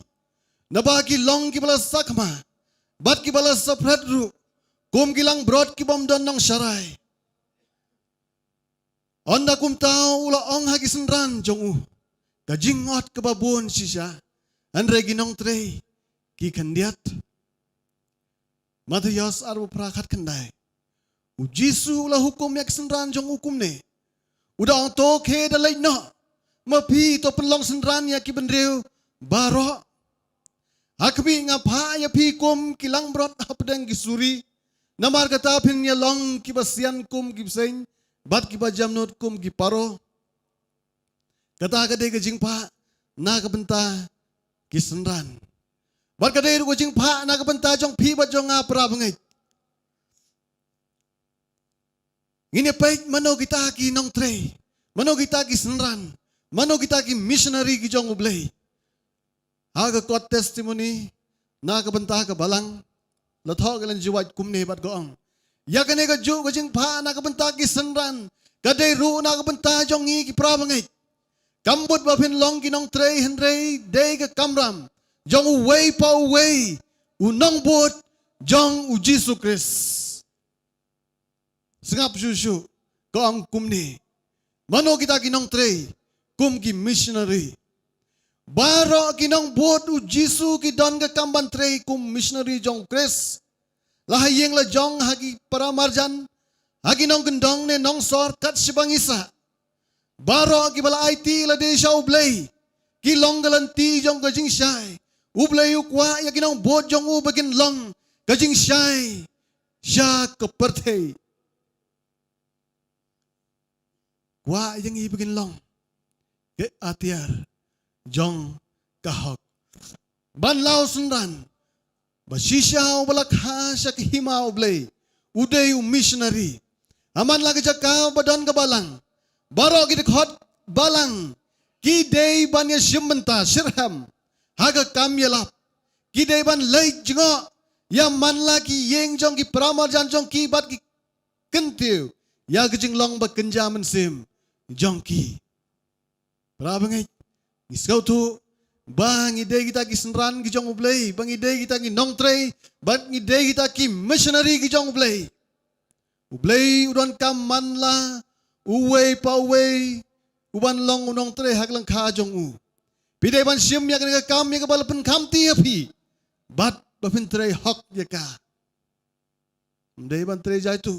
na ba ki long ki bala sakma bad ki bala saprat ru kum gilang brod ki bom don nong sharai onda kum tau ula ong hagi senran jong Kajingot kebabun sisa. Andre ginong trei. Ki kandiat. Matayas arbo prakat kandai. Ujisu la hukum yak senran jong hukum ne. Udah ang tok he dalay na. mapi to penlong senran ya ki bendreu baro. Hakbi ngapa ya pi kum kilang brot apdeng gisuri. Namar kata pin ya long ki basian kum ki bseng bat ki bajamnut kum ki paro. Kata kade ke jingpa na kabenta ki senran. Bat kade ko jingpa na kabenta jong pi bat jong apra bangai. Ngine pait mano kita ki nong tre. Mano kita ki senran. Mano kita ki missionary ki jong ublay. Aga kot testimony na kabenta ka balang lathok lan jiwat kumne bat goong. Ya kane ka ju ko jing pha na kabenta ki senran. Kadai ru na kabenta jong ngi ki prabangai. Kambut ba phin long ki nong tre hendrei dei ka kamram. Jong way pa way. Unong bot jong u Jesus Christ. Sengap susu goong kumne. Mano kita ki nong tre kum ki missionary. Baro kinong bot u Jisu ki don ka kamban trei kum missionary jong Chris. Lahayeng la jong hagi para marjan. Hagi nong gendong ne nong sor kat sibang isa. Baro ki bala IT la de siya ublay. Ki long galanti jong kajing siyay. Ublay u kwa ya kinong bot jong u bagin long kajing siyay. Siya kaperte. Kwa yang i bagin long. Ke atiar. Jong kahok. Ban lao sundan. Basisya balak ha siya kahima oblay. Uday missionary. Aman lagi jaka badan kabalang. Baro kitikot balang. Kiday ban ya simbenta sirham. Haga kamyalap. Kiday ban lay jengo. Ya man lagi yeng jong ki pramarjan jong ki bat ki kentiu. Ya kejing long bat kenjaman sim. Jong ki. Prabangai. Iskau tu bang ide kita ki senran ki jong ublay, bang ide kita ki nong tre, bang ide kita ki missionary ki jong ublay. Ublay udon kam man la, uway pa uway, uban long unong tre haklang ka jong u. Pide ban sim ya ka kam ya ka balapan kam ti api. Bat bapin tre hok ya ka. Day ban tre jay tu.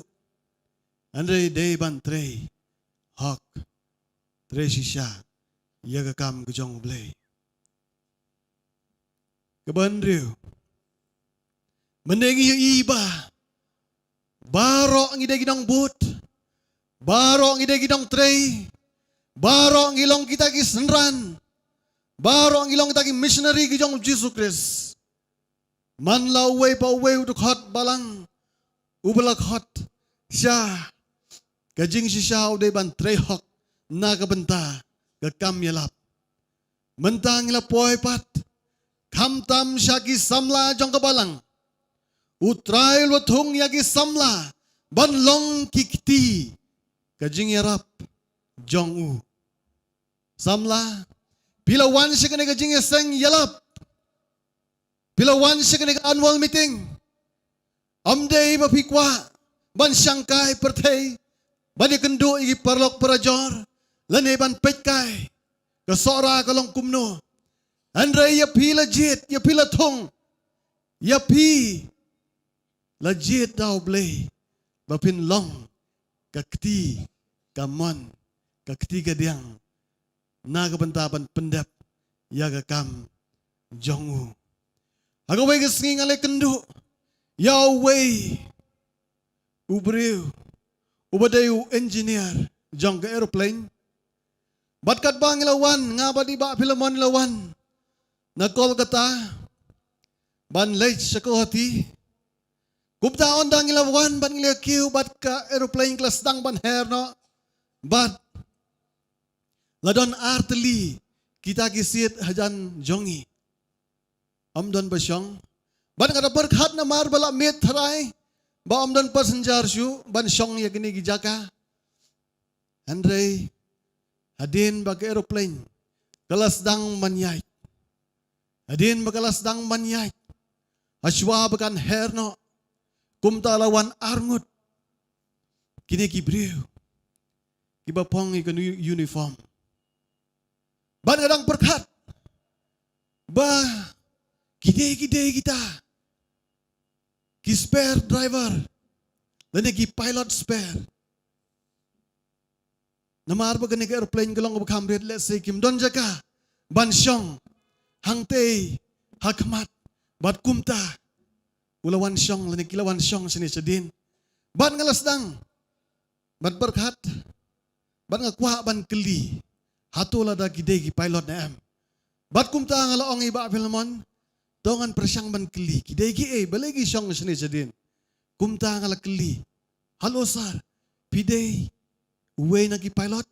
Andre day ban tre hok. Tre sisya. Ya ka kam ke jong ublay. Kabandriu. Mendengi iba. Baro ang ide ginong but. Baro ang ide ginong tray. Baro ang ilong kita ki senran. Baro ang ilong kita ki missionary ki jong Jesus Christ. Man la uway pa uway uduk hot balang. Ubalak hot. Siya. Kajing siya uday ban tray hok. Nakabenta. Gakam yalap. Mentang ila poy pat. Kamtam syaki samla jong kabalang. Utray lutung yagi samla. Banlong kikti. Kajing yarap. Jong u. Samla. Pilawan siya kani kajing yaseng yalap. Pilawan siya kani annual meeting. Amday mapikwa. Ban syangkay pertay. Ban ikendu igi parlok parajor. Laneban petkay, kasora kalong kumno. Andre yapi legit, yapi latong, yapi legit daw blay. Bapin long, kakti, kamon, kakti kadiang. Nagabantapan pendap, yaga kam, jongu. Agaway kasing alay kendu, Yahweh, ubriw, ubadayu engineer, jong ka aeroplane. Batkat bang ilawan, nga ba di ba Pilamon ilawan? Nagkol kata, ban late sa kohati. Kuptaon dang ilawan, ban ilakiw, bat ka aeroplane class dang ban herno. Bat, ladon arteli, kita kisit hajan jongi. Amdon basyong. Ban kada berkat na marbala met haray. Ba amdon passenger syu, ban syong ya gini gijaka. Andre, hadin bag aeroplane, kalasdang manyay. Hadin bagalasdang manyay. Aswa bagan herno, kumtalawan arngut. Kini kibriw, kibapong ikan uniform. Ban kadang perkat, ba kide kita, ki spare driver, dan ki pilot spare. Namar ba gani ka airplane galong ba kamret let's say kim don jaka ban syong hangte hakmat bat kumta ulawan syong lani kilawan syong sini sedin ban ngalasdang bat berkat bat ngakwa ban keli hatula da gidegi pilot na em bat kumta ngalaong iba filmon tongan persyang ban keli gidegi balegi syong sini sedin kumta ngala keli halo sar pidei uwe nagi pilot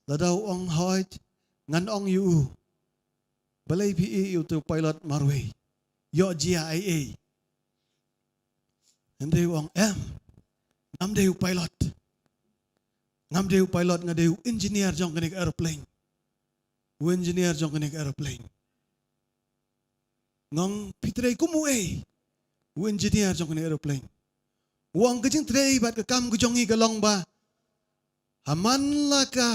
ladaw ong hoy ngan ong yu balay pi yu tu pilot marwe yo jia ai ande ong ngam de pilot ngade engineer jong kanik airplane u engineer jong kanik airplane ngong pitre kumuwe u engineer jong kanik airplane uang kejing trei bat ke kam kejongi galong ba haman la ka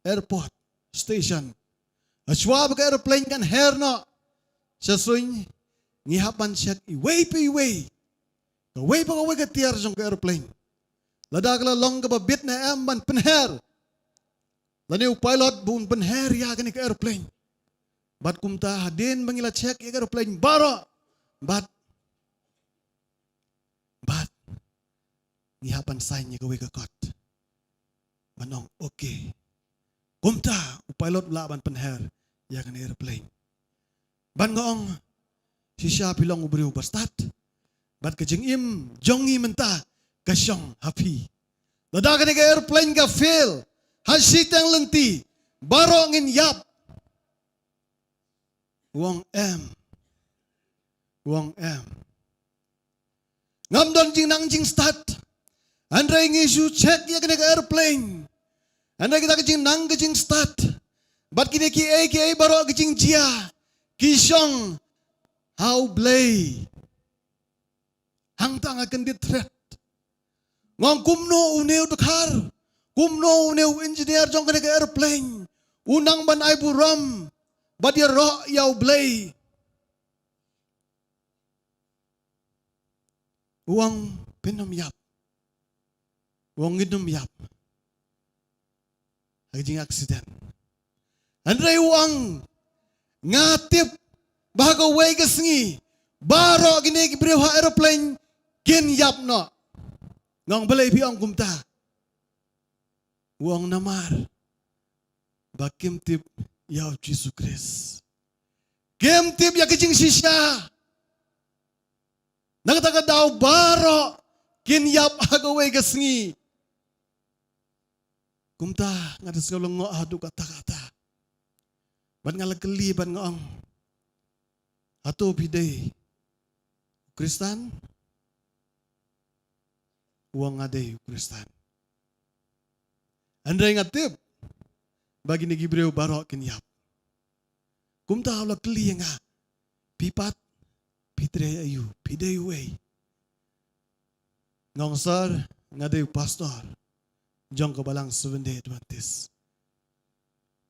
airport station aswa ba ka airplane kan herno sasuin ngihapan siya iway ka way pa ka tiar jong ka airplane lada ka long ka bit na ban penher lani pilot bun penher ya kan ka airplane bat kumta hadin mangila check ya airplane baro bat ngihapan sign niya kaway kakot. Manong, okay. Kumta, pilot laban penher, ya kan airplane. Ban ngong, si siya pilong ubriw bastat. Bat kajing im, jongi menta, kasyong happy. Ladakan ka airplane ka fail, hasitang lenti, baro ngin yap. Wong M. Ngam don jing nang jing start. Andai ngisu check ya kena ke airplane. Andai kita kejing nang kejing start. Bat kini ki baru kejing jia. Kisyong how blay. Hang tang akan ditret. Ngong kumno uneu dekar. Kumno uneu engineer jong kena ke airplane. Unang ban ai buram. Bat dia roh yau blay. Uang penom yap. Uang ngidum yap. Aging accident. Andai uang ngatip bahaga way kesengi. Baro gini kibriwa aeroplane kin yap no. Ngong balay piang kumta. Uang namar. Bakim tip yaw Jesus Christ. Game tip ya kecing sisya. Nagtaga daw baro kin yap agaway kesengi. Kumta ngadas ngolong ngo adu kata-kata. Ban ngalakeli ban ngong. Ato pidei. Kristan. Uang ngade Kristan. Andai ngatip. Bagi ni gibreu barok kin yap. Kumta ala keli nga. Pipat. Pitre ayu. Pidei way. Ngong sar ngade pastor. Jong kabalang 7-day Adventist.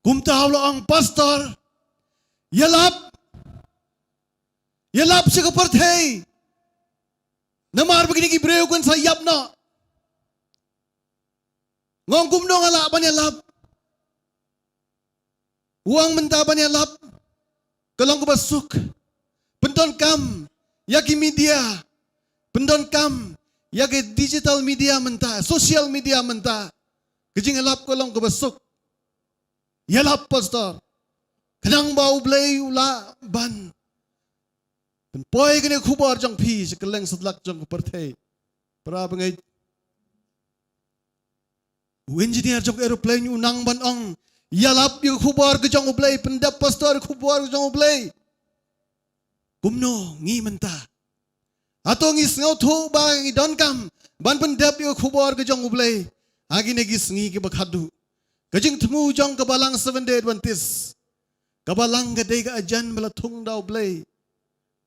Kumtaw ang pastor. Yalap siya kapartay. Namar begini gibreu kun sa yap na. Ngong kumno nga laban yalap. Uang mentaban yalap. Kalong kabasuk. Pendon kam. Yaki media. Pendon kam. Yaki digital media menta, social media menta. Kejing alap ko lang kabasok. Yalap pastor. Kanang bau blay ula ban. Penpoy kini kubar jang pi sekeleng setlak jang kepertay. Para bangay. Engineer jang aeroplane unang ban ong. Yalap yung kubar ke jang ublay. Pendap pastor kubar ke jang ublay. Kumno ngi menta. Ato ngis ngau thu ba ngi don kam ban pendap yo khubor ke jong ublay agi ne gis ngi ke bakhadu kajing tmu jong ke balang 7-day Adventist kabalang ke dei ka ajan mala thung daw blay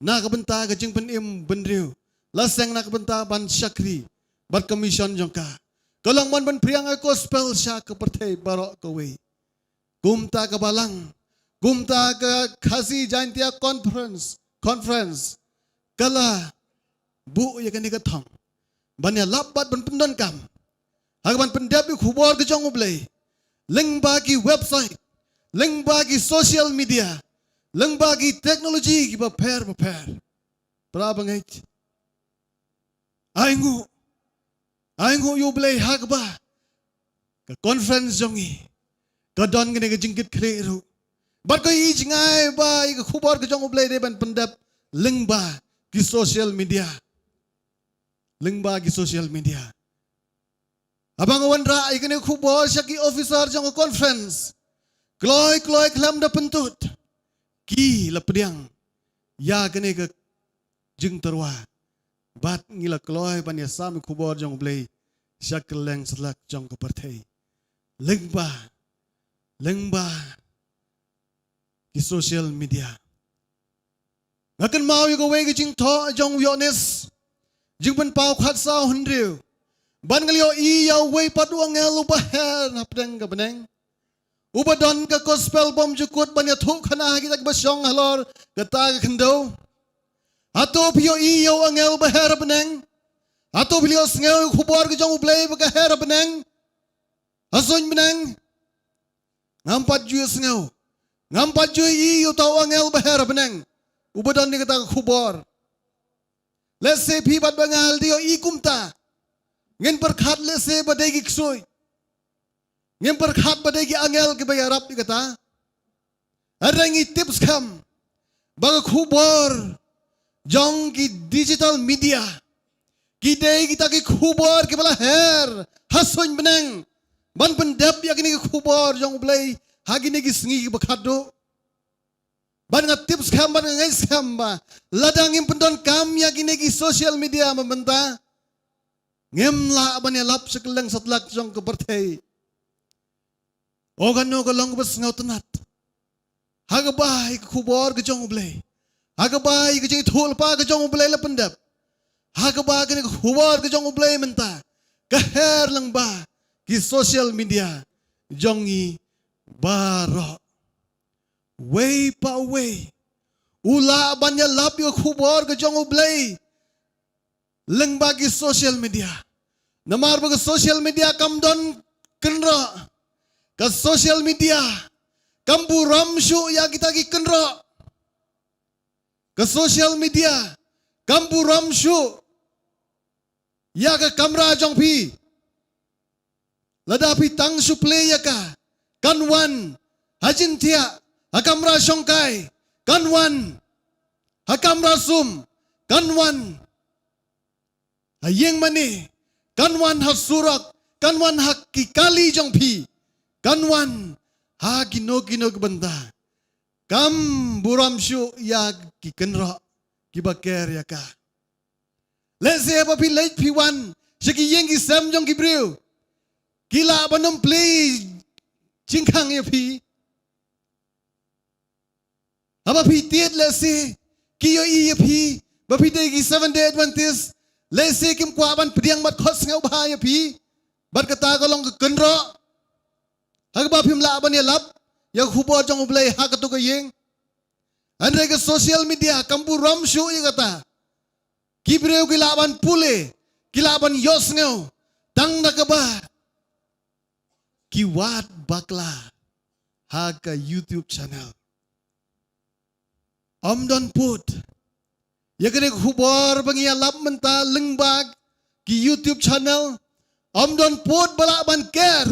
na ka benta kajing penim benriu laseng na ka benta ban syakri bat commission jong ka kalong ban priang gospel sya ke pertei barok ke we kumta ka balang kumta ka khasi jantia conference kala bu ya kan ikathong banya labat ban pendon kam Hagaban pendap yu khubor ke jong ublay. Leng bagi website, leng bagi social media, leng bagi teknologi ki baper. Prabangait. Aingu yu ublay hagba. Ka conference jongi. Ka don gane ka jingkit kreru. Bat ko i jingai ba i ka khubor ke jong ublay de ban pendap leng ba ki social media. Leng ba ki social media. Abang awan ra ikane khubor syaki officer jong conference. Kloy kelam da pentut. Ki la pediang. Ya kene ke jeng terwa. Bat ngila kloy ban ya sam khubor jong blay. Syak leng selak jong ke partai. Leng ba ki social media. Ngakan mau yu go we ke jing tho jong witness. Jing ban pau khat sao hundriu. Ban ngalio iya way paduang ngelu baher na pedang ka beneng. Ubadon ka gospel bom jukut ban ya thuk khana kita basyong halor kata ka khendo. Ato pio iya angel baher beneng. Ato pio ngel khubor ka jong ublay ba her beneng. Ason beneng. Ngampat ju ngel. Ngampat ju iya tau angel baher beneng. Ubadon ni kata khubor. Let's say pi bat bangal dio ikumta. Ngin perkhat lese badai gi ksoy. Ngin perkhat badai gi angel ki bayarap di kata. Arangi tips kam. Baga khubor. Jong ki digital media. Ki day kita ki khubor ki bala her. Hasoy beneng. Ban pendap ya kini ki khubor jong blay. Hagi ni ki sengi ki bakhado. Ban nga tips kam ban nga ngais kam ba. Ladangin pendon kam ya kini ki social media membenta. Ngemla ban ya lap sekeleng setlak jong ke partai. Ogan no golong bes ngau tenat. Hagabai ke khubor ke jong ublay. Hagabai ke jing thul pa ke jong ublay la pendap. Hagabai ke khubor ke jong ublay menta. Kaher lang ba ki social media jongi baro. Way pa way. Ula ban ya lap yo khubor ke jong ublay. Leng bagi social media. Namar bagi social media kam don kenra. Ke social media. Kam buram syu ya kita ki kenra. Ke social media. Kam buram syu. Ya ke kamera jong pi. Ladapi tang suple ya ka. Kanwan. Hajin tia. Hakamra syongkai. Kanwan. Hakamra sum. Kanwan. Ayeng mani, kanwan hak surak, kanwan hak kikali jong pi, kanwan hak kinog benda, kam buram syu ya kikenra, kibaker ya ka. Let's say apa pi late pi wan, syaki yeng ki sam jong kibriu, kila banom play cingkang ya pi. Apa pi tiet let's say, kiyo iya pi, bapi day ki 7-day Adventist. Lese kim kuaban pediang bat khos ngau bahaya pi. Bat kata kolong ke kenro. Hagba pim la ban ya lap. Ya khubor jong ublay ha katu ka yeng. Andre ke social media kampu ram syu ya kata. Kibreu kilaban pule. Kilaban yos ngau. Tang na ka ba. Kiwat bakla. Ha ka YouTube channel. Don put. Ya kene khubor bangia lap menta lengbag ki YouTube channel don put bala ban ker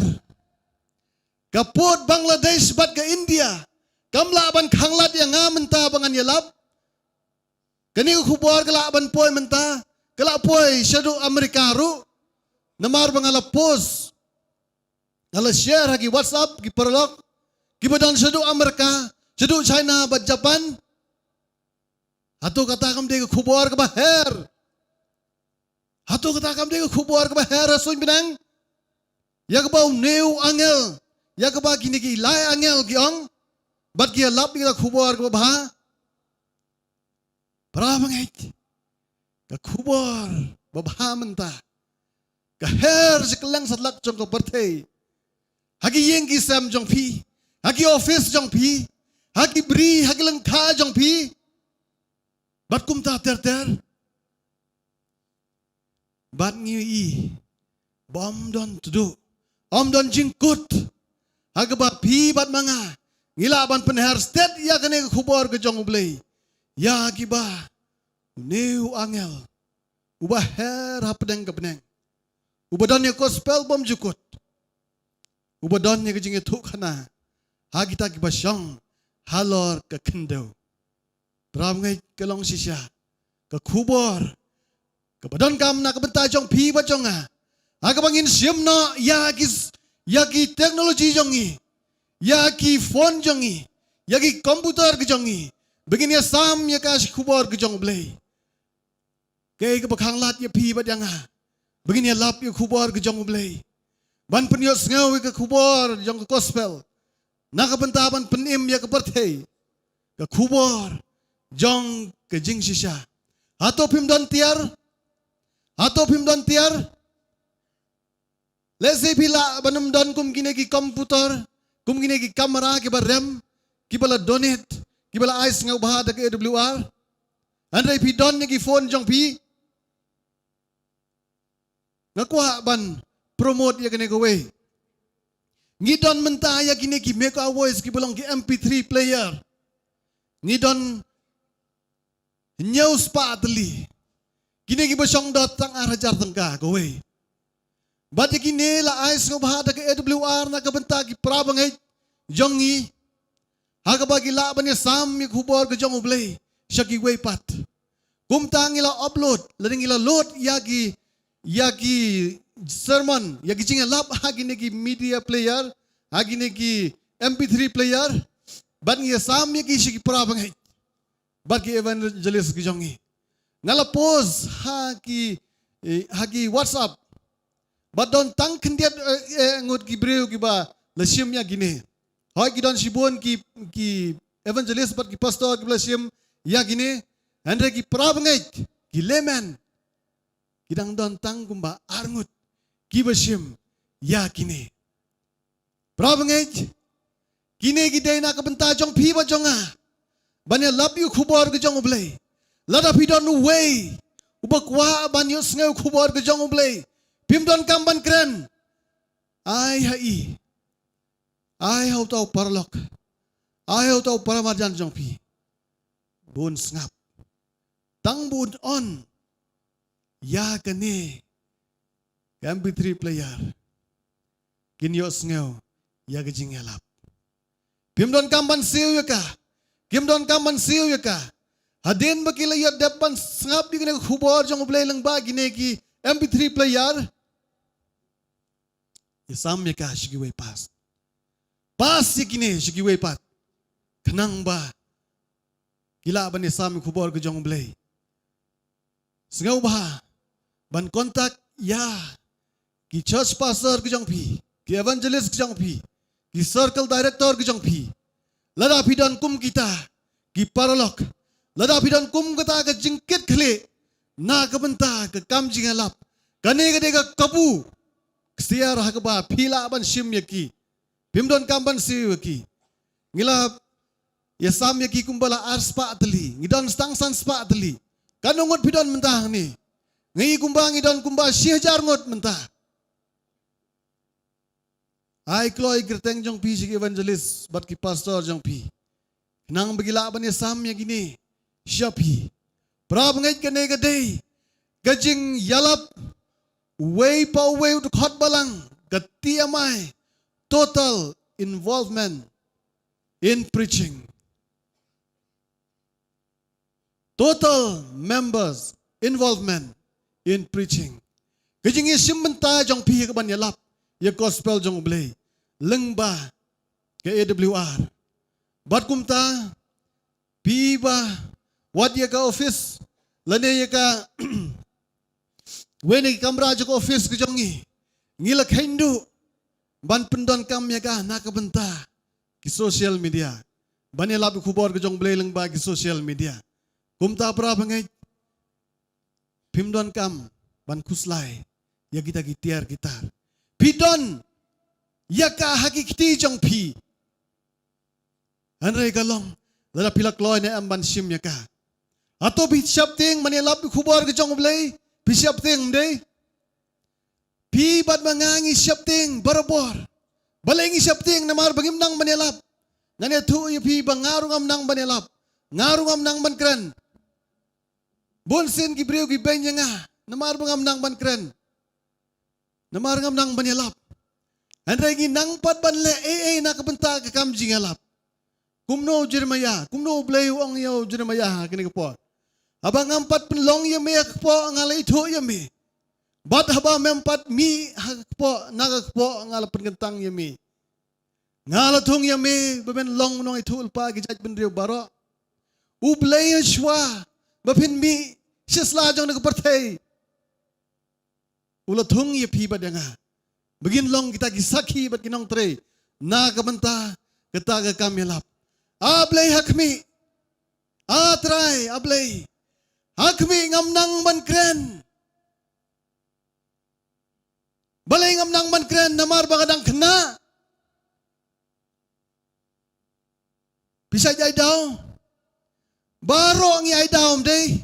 kaput Bangladesh bat ke India kamla ban khanglat yang menta bangan ya lap kene khubor kala ban poi menta kala poi syadu Amerika ru namar bangala post ala share hagi WhatsApp ki perlok ki badan syadu Amerika syadu China bat Japan. Atau kata kam dia khubor ke baher. Atau kata kam dia khubor ke baher asoy binang. Ya ke bau neu angel. Ya ke bagi ni ki lai angel giong. Bat ki lap kita khubor ke bah. Para mangait. Ke khubor babah mentah. Ke her sekelang setlak jong ke partai. Hagi yeng ki sam jong pi. Hagi office jong pi. Hagi bri hagi lengka jong pi. Bat kum ta ter. Bat ngiu i. bom don tudu, don jingkut, agaba pi bat manga, ngila ban penher stet ya kene kubor ke jong blay, ya giba, neu angel, ubah her hapedeng ke peneng, ubah don ya gospel bom jukut, ubah don ya kejing itu kana, hagita giba syong, halor ke kendo, beramai ke long sisya, ke kubor, ke badan kam nak bentar jong pi bat jonga. Aga bangin siam na yaki teknologi jongi, yaki phone jongi, yaki komputer ke jongi, begini sam ya kasih kubor ke jong blay. Kaya ke bakang lat ya pi bat yanga, begini lap ya kubor ke jong blay. Ban penyot sengau ke kubor jong ke gospel, nak bentar ban penim ya ke pertei, ke kubor jong ke jing sisa. Atau pim don tiar, let's say bila banam don kum gine ki komputer, kum gine ki kamera, ki ba rem, ki bala donate, ki bala ais ngau bahada ke AWR. Andai pi don ki phone jong pi. Ngakwa ban promote ya kene ko we. Ngidon mentah ya gine ki make our voice ki belong ki MP3 player. Ngidon nyau spatli. Gine ki besong datang arajar tengka ko we. Bati kini la ais ngobahada ke AWR na kabenta ki prabangai jongi haga bagi la banya sam mi khubor ke jong oblay shaki way pat kumtang ila upload lading ila load yagi sermon yagi jinga lap hagi neki media player hagi neki MP3 player bat ngi sam mi ki shaki prabangai bagi evangelist ki jongi ngala pose hagi WhatsApp But don tang kendiat ngut gibreu giba lasimnya gini. Hoi gidon sibon ki evangelist but ki pastor ki lasim ya gini. Andre ki prabangai ki lemen. Gidang don tang gumba arngut ki basim ya gini. Prabangai gini gidai nak benta jong pi ba jonga. Banya labi khubor ke jong oblay. Lada pi don way. Ubakwa banyo sneu khubor ke jong oblay. Pimdon kamban keren. Ai hau tau parlok. Ai hau tau paramarjan jong pi. Bun ngap. Tang bun on. Ya kene. MP3 player. Kinyo sngeu. Ya kejing elap. Pimdon kamban siu ya ka. Pimdon kamban siu ya ka. Hadin bakila ya depan ngap di kene khubor jong play lang ba gine ki MP3 player. Isam ya ka shigi way pas. Pas sikine shigi way pat. Kenang ba. Gila ban isam khubor ke jong blay. Sengau ba. Ban kontak ya. Ki church pastor ke jong pi. Ki evangelist ke jong pi. Ki circle director ke jong pi. Lada pidan kum kita. Ki paralok. Lada pidan kum kata ke jingkit khle. Na kebenta ke kam jingalap. Kane ke dega kapu. Kesiar hakaba pila ban sim yaki. Pimdon kamban siu yaki. Ngila ya sam yaki kumbala arspa atli. Ngidon stangsan spa atli. Kanungot pidon mentah ni. Ngi kumba ngidon kumba sihjar ngot mentah. Ai kloi gerteng jong pi sigi evangelist bat ki pastor jong pi. Nang begila ban ya sam yaki ni. Syapi. Prab ngai kene gadei. Gajing yalap. Way pa way untuk hot balang. Gati amai. Total involvement in preaching. Total members involvement in preaching. Gajing isim benta jong pi ke ban yalap. Ya gospel jong blay. Lengba ke AWR. Bat kumta. Pi ba. Wat ya ka office. Lane ya ka. Wene kamera joko office ke jongi. Ngila khendu. Ban pendon kam ya ka nak benta. Ki social media. Ban ya labi khubor ke jong blay lengba ki social media. Kumta pra bangai. Pimdon kam. Ban kuslai. Ya kita gitiar gitar. Pidon. Ya ka hakikti jong pi. Anray kalong. Lada pilak loy na amban sim ya ka. Atau bishap ting man ya labi khubor ke jong blay. Bishop ting day. Pi bat mangangi siap ting barabor. Balengi siap ting namar bagim nang manelap. Ngane tu ya pi bangarung am nang manelap. Ngarung am nang bankren. Bonsen ki brio ki benya nga. Namar bangam nang bankren. Namar ngam nang manelap. Andai gi nang pat ban le na kabenta ka kam jingalap. Kumno Jeremiah, kumno bleu ong yo Jeremiah kini kepo. Abang ampat penlong ya me kepo ngalai itu ya me. Bat haba mempat mi kepo naga kepo ngala penkentang ya me. Ngala tung ya me bemen long nong itu ulpa gijat bendriu baro. Ublei shwa bapin mi sisla jong naga partai. Ula tung ya pi badanga. Begin long kita kisaki bat kinong tre. Na kabenta kita ke kami lap. Ablay hakmi. Atray ablay. Hakmi ngam nang bankren. Balay ngam nang bankren namar bagadang kena. Bisa jay daw. Baro ngi ay daw day.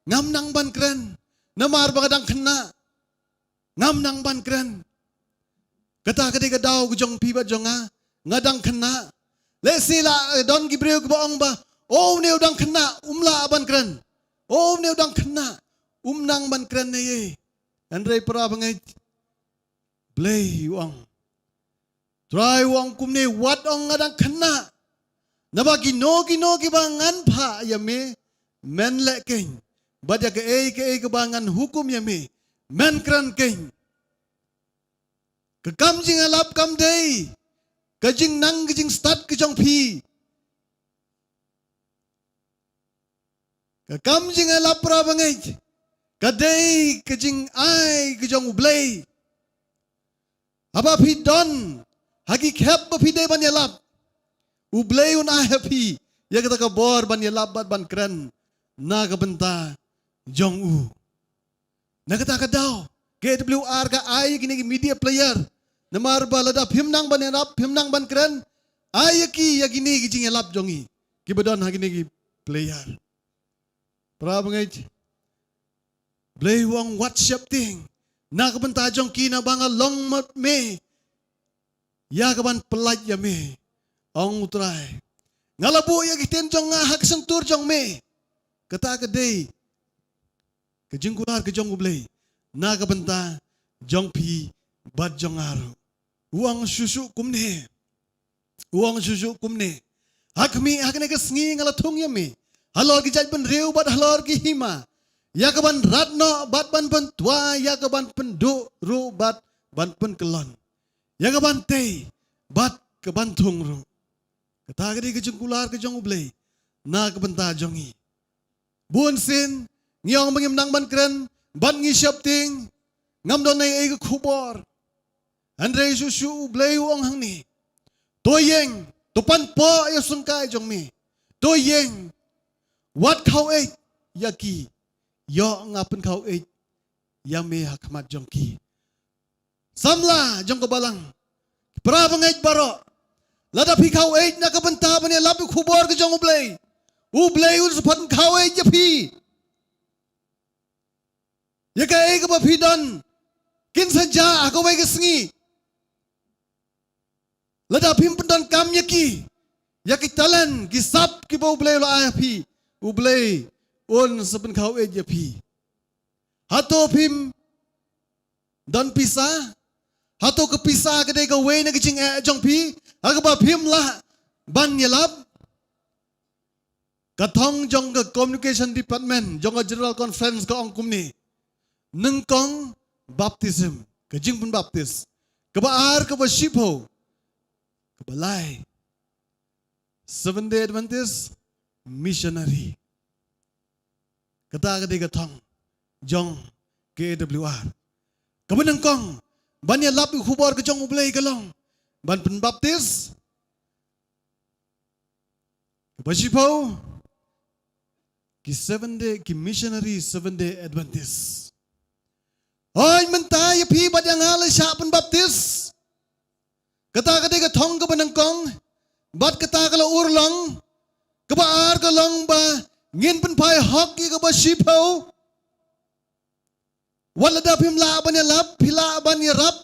Ngam nang bankren namar bagadang kena. Ngam nang bankren. Kata ketika daw gujong pibat jonga ngadang kena. Le sila don gibreu ke baong ba. Oh ne udang kena umla aban kren. Oh ne udang kena umnang ban kren ne ye. Andrei para bangai blay wang. Try wang kumne wat ong ngadang kena. Nabagi no ki bangan pa ya me men le king. Baja ke ke bangan hukum ya me men kren king. Kekam jing alap kam day. Kajing nang kajing start kajong pi. Kekam jing alap pra bangai. Kadai kajing ai kajong ublay. Aba pi don. Hagi kep ba pi day ban yalap. Ublay un ai happy. Ya kata ka bor ban yalap bat ban keren. Na kabenta jong u. Na kata ka daw. KWR ka ay kini media player. Namar balada himnang ban elap himnang ban keren. Ay ki ya gini gijing elap jongi. Kibadon ha gini gi player. Pra bangai. Blay wang WhatsApp ting. Na kabenta jong ki na banga long mat me. Ya kaban pelaj ya me. Ong utray. Ngalabu ya giten jong nga hak sentur jong me. Kata ka day. Kajing kular kajong ublay. Na kabenta jong pi bad jong aro. Uang susu kumne. Uang susu kumne. Hakmi hakne ke sengi ngalatung ya me. Halor ki jaj ban reu bat halor ki hima. Ya kaban ratno bat ban pen tua ya kaban pendu ru bat ban pen kelon. Ya kaban te bat kaban tung ru. Kata ke jong kular ke jong ublay. Na kabenta jongi. Bun sin ngiyong mangimnang ban keren ban ngisyap ting ngam don ay ke kubor. Andre susu blay ong hang ni. Toyeng tupan po ya sungkai jong mi. Toyeng wat kau yaki yo ngapen kau ya me hakmat jong ki. Samla jong kabalang. Pra bangai baro. Lada pi kau na kabenta ban ya labu kubor ke jong ublay. Ublay un supan kau ya pi. Ya ka ka ba pi don. Kin saja aku baik sengi. Lada pim pendon kam yaki. Yaki talan kisap ki ba ublay lo api. Ublay on saben kau yapi. Hato pim don pisa. Hato ke pisa kedai ka we na kicing jong pi. Aga ba pim lah ban yalap. Katong jong ka communication department jong ka general conference ka ong kumni. Nengkong baptism. Kajing pun baptis. Kebaar keba shipo. Kebalai. Seventh Day Adventist missionary. Kata kata katong jong KWR. Keba nengkong ban yalap kubor ke jong ublay kalong. Ban pun baptis. Keba shipo. Ki 7 day ki missionary 7 Day Adventist. Oy mentay pi bad yang halay siya pen baptis. Kata kata katong ka banangkong. Bat kata kala urlang. Kabaar ka lang ba ngin pen pay hockey ka ba sipaw. Walada pimla ban ya lap, pila ban ya rap.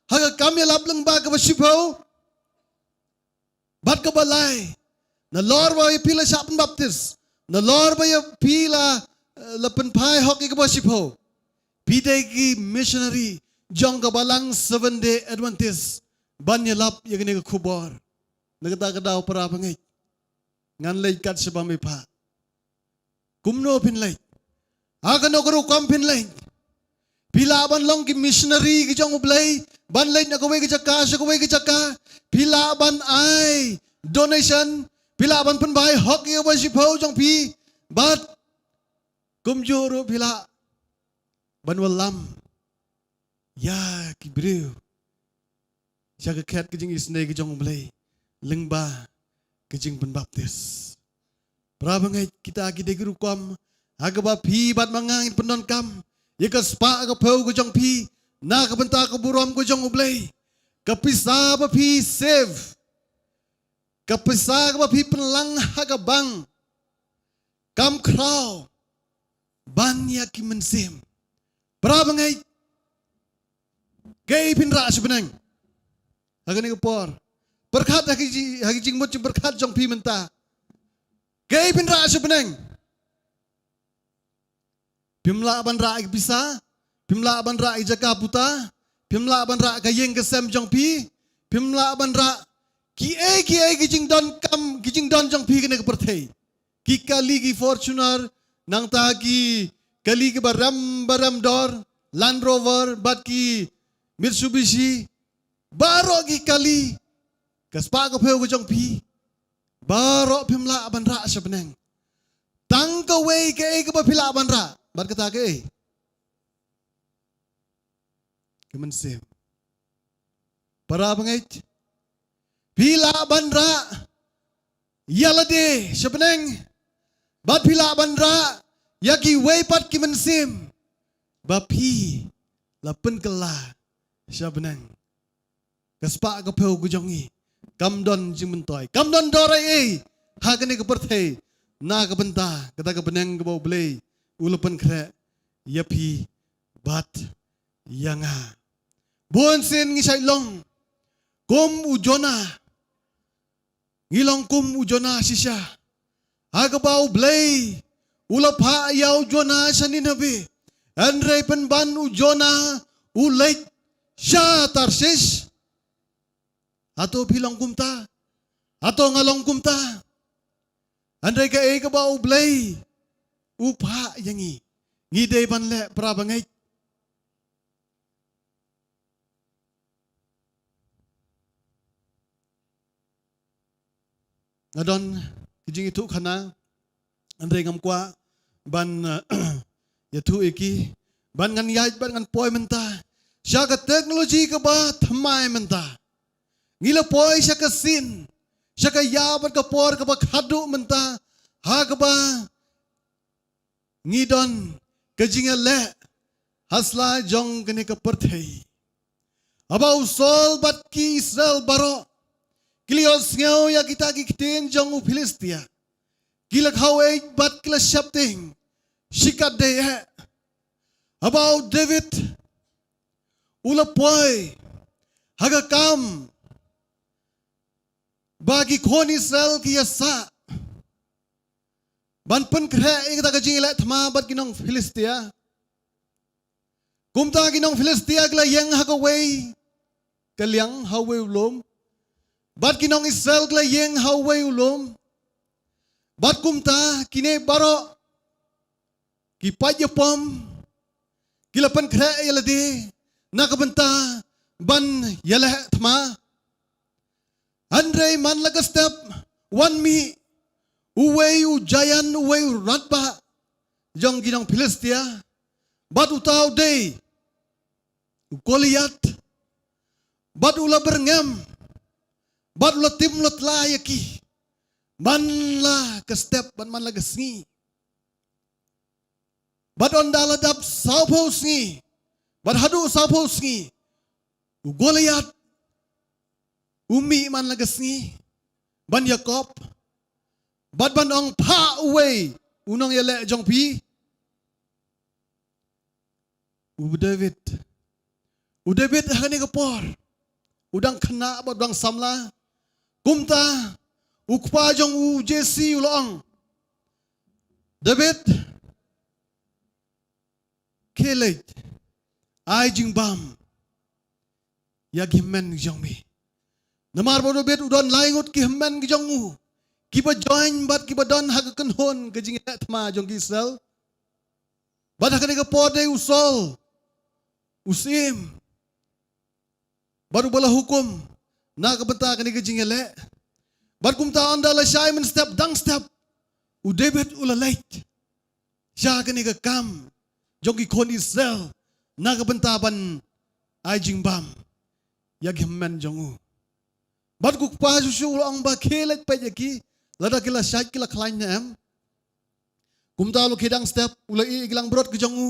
Haga kam ya lap lang ba ka basipaw. Bat ka balay. Na Lord ba ya pila siya pen baptis. Na Lord ba ya pila lapen pai hoki ka basipaw. Pidai ki missionary. Jong ka balang 7-day Adventist. Ban ya lap ya gani ka kubor. Nagata-kadaw para pangay. Ngan lay kat sa pamipa. Kumno pin lay. Agano karo kam pin lay. Pila ban long ki missionary ki jong ublay. Ban lay na kaway ki jaka, sa kaway ki jaka. Pila ban ay donation. Pila ban penbay hoki ka basipaw jong pi. But kumjuro pila. Ban walam. Ya kibriw. Siya kakat kajing isnay kajong ublay. Lengba kajing penbaptis. Prabangay kita agide gurukom. Agaba pi bat mangangin penon kam. Yaka spa agapaw kajong pi. Na kabenta kaburom kajong ublay. Kapisa ba pi save. Kapisa ba pi penlang hagabang. Kam kraw. Banya ki mensim. Prabangay. Gay pinra sebenang. Agan ni por. Berkat hagi jing mut berkat jong pi menta. Gay pinra sebenang. Pimla ban ra bisa. Pimla ban ra jaga buta. Pimla ban ra gayeng kesem jong pi. Pimla ban ra ki jing don kam ki jing don jong pi kene keperthei. Ki kali ki Fortuner nang ta ki kali ki baram dor Land Rover bat ki Mitsubishi baro ki kali kaspa ko pheu ko jong pi baro pimla ban ra sebenang. Tang ka wei ke ba pila ban ra bat kata ke kemen sem para bangait pila ban ra yalade sebenang bat pila ban ra yaki wei pat kemen sem bapi lapen kela sebenang kaspa ka pheu ko jongi kamdon jimentoy kamdon dorai hagane ka perthei na ka benta kata ka benang ka blay ulapan kre yapi bat yanga bonsen ngisai long kum ujona ngilong kum ujona sisya agabau blay ulapa yaw jona saninabi andre penban ujona ulait sya tarsis ato bilang kumta ato ngalong kumta andre ka ba ublay upa yangi ngide banle prabangay ngadon kijing itu kana andre ngam kwa ban yatu iki ban ngan yaj ban ngan poy menta siya ka teknologi ka ba thamay menta ngila poy siya ka sin siya ka yabat ka por ka ba khadu menta ha ka ba ngidon kajinga le hasla jong kene ka perthei aba usol bat ki Israel baro kilios ngeu ya kita ki kiten jong u Filistia kilak hawe bat kila shapting shikat de about David ulapoy haga kam bagi kon Israel ki yasa ban pen kre ikta ka jingla thma bat kinong Filistia kumta kinong Filistia kla yang haga way kalyang hawe ulom bat kinong Israel kla yang hawe ulom bat kumta kine baro ki pajapom kilapan kre yalade nakabenta ban yala thma andre man laga step one mi uwei ujayan uwei ratba jong ginong Filistia bat utaw day Goliat bat ula berngam bat ula timlot layaki man la ka step ban man laga sngi bat on daladap saupo sngi bat hadu saupo sngi Goliat umi man laga sngi ban Yakob bat ban ong pa away unong yele jong pi David. David hakani kapor. Udang kena ba udang samla. Kumta ukpa jong Jesse ulang. David kelet ai jing bam. Ya gimmen jong mi. Namar ba David udon laingot ki hemmen jong u. Kiba join bat kiba don hagakan hon ke jing tma jong Israel. Bat hakani kapor de usol. Usim. Baru bala hukum na kabenta kani ke jing ele. Bat kumta anda la Simon step dang step. David ula late. Siya kani ke kam jong ki kon Israel na kabenta ban ai jing bam. Ya gimmen jong u. Bat ku pa su ulang ba kelet pa jaki lada kila syait kila klain na em. Kumta lo kidang step ula i ilang brot ke jong u.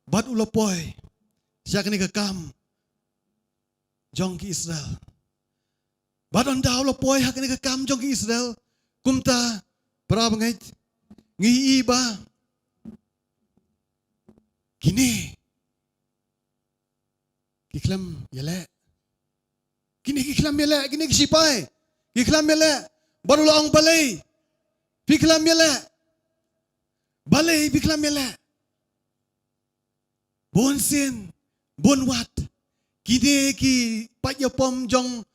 Bat ula poy. Siya kani ke kam jong ki Israel. Bat on daw lo poy hakani ke kam jong ki Israel. Kumta para bangait ngi iba. Kini kiklam yale. Kini kiklam yale, kini kisipay. Kiklam yale. Baru laong balay. Biklam yale. Balay biklam yale. Bon sin, bon wat. Kini ki payapom jong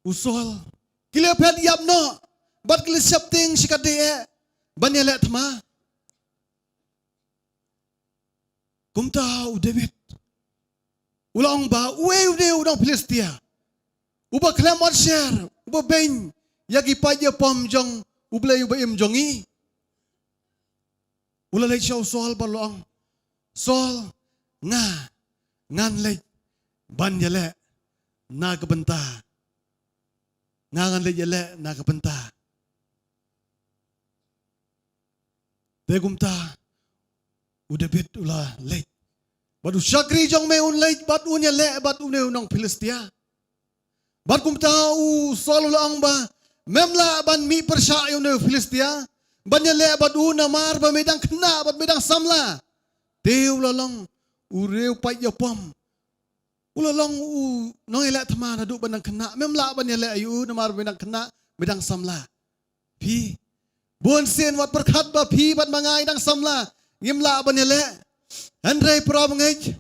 usol. Kila pet yap no. Bat kila sapting sikade e. Banyale tma. Kumta David. Ulang ba ude udang Filistia. Uba klamot share, uba ben yagi payapom jong ublay ubaim jongi. Ulalay siya usol balong. Sol ngan lej banyale na kabenta. Ngan lej yale na kabenta. Tegumta David ula lej. Badu syakri jong me un lej bat unya le bat une unang Filistia. Bat kumta sol ula ba memla ban mi persya une Filistia. Banyale bat una mar ba medang kena bat medang samla. Teu lalong ureu payapom. Ulalong nong ila tama na du banang kena. Memla banyale ayu namar medang kena medang samla. Pi bon sen wat perkat ba pi bat mangai dang samla. Ngimla banyale. Andrei prabangaj.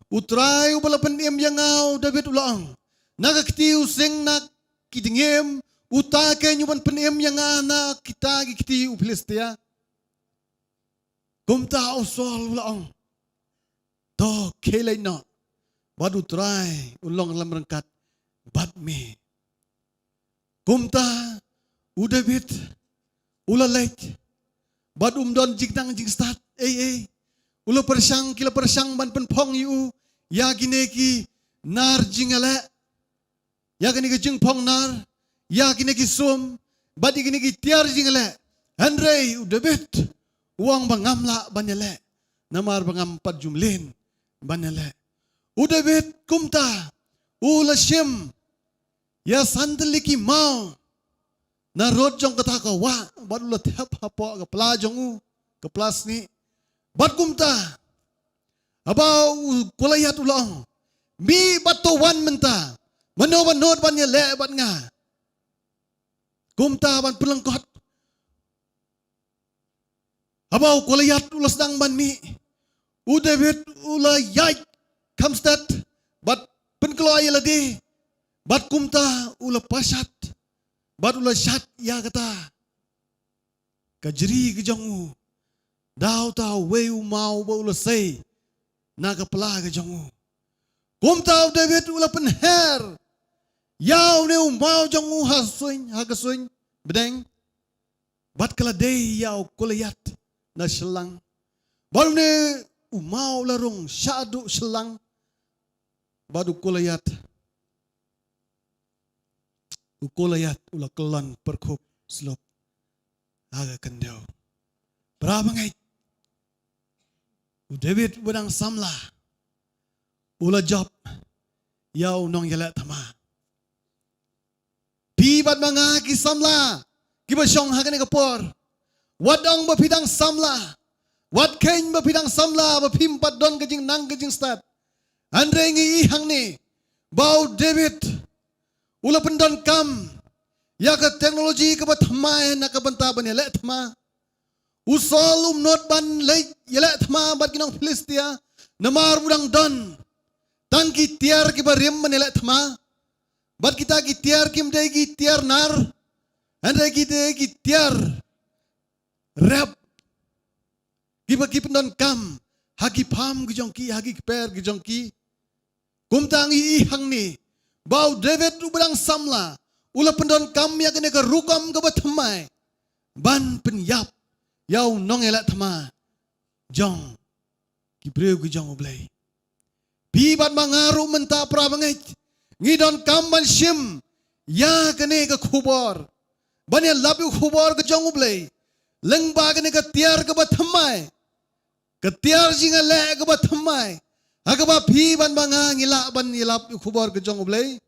Utrai ubalapan im yangaw David ulang. Nagaktiu sing nak kidingim. Utake nyuban penim yang ana kita gikti Filistia. Kumta usol ulang. To kelay no. Badu try ulong lam rangkat bad me. Kumta David ulalek. Bad don jigdang jigstat. Ulo persang kila persang ban penpong yu. Ya gineki nar jingale. Ya gineki jing pong nar. Ya gineki sum. Badi gineki tiar jingale. Andrei David. Uang bangamla banyale. Namar bangampat jumlin banyale. David kumta. Ulasim. Ya sandeliki mau. Na rojong kataka wa. Badula tiap hapo ke pelajong u. Ke pelas ni. Bat kumta. Abau kulayat ulang. Mi batuan menta. Manod banyale bat nga. Kumta ban pelengkot. Abau kulayat ulas dang ban mi. David ulayat kamstat. Bat penkeloy lagi. Bat kumta ula pasat. Bat ula syat ya kata. Kajeri kejongu. Daw tahu weu mau ba ula say. Na kapala kejongu. Kumta David ula penher. Yaw ne mau jongu hagasuin bedeng. Bat kala day yaw kulayat na selang. Baru ne mau larung syadu selang. Badu kulayat. Ukulayat ula kelon perkup selop. Aga kendau. Berapa ngait? David benang samla. Ula job. Yau nong yala tama. Pibat mga kisamla. Kibasyong hagan kapor. Wadang bapidang samla. Wat kain ba pidang samla ba pimpat don kajing nang kajing stat. Andre ngi ihang ni. Bau David. Ula pendon kam. Ya ke teknologi ke batmai nak ke bentaban ya lek thma. Usol not ban lek ya lek thma bat kinong Filistia. Namar budang don. Tangki tiar ki barim man ya lek thma. Bat kita ki tiar kim dai ki tiar nar. Andre ki dai ki tiar. Rap. Giba kipendon kam. Hagi pam gejongki, hagi keper gejongki. Kumtangi ihang ni. Bau David ubang samla. Ula pendon kam ya kene ke rukam ke batmai. Ban penyap. Yau nong elak thama. Jong. Kibreu ke jong oblay. Bibat mangaru menta prabangai. Ngidon kam ban shim. Ya kene ke kubor. Ban ya labi kubor ke jong oblay. Lengba kene ke tiar ke batmai. Ketiar jinga le ke batmai. Agaba phi ban banga ngila ban ilap khubor ke jong oblay.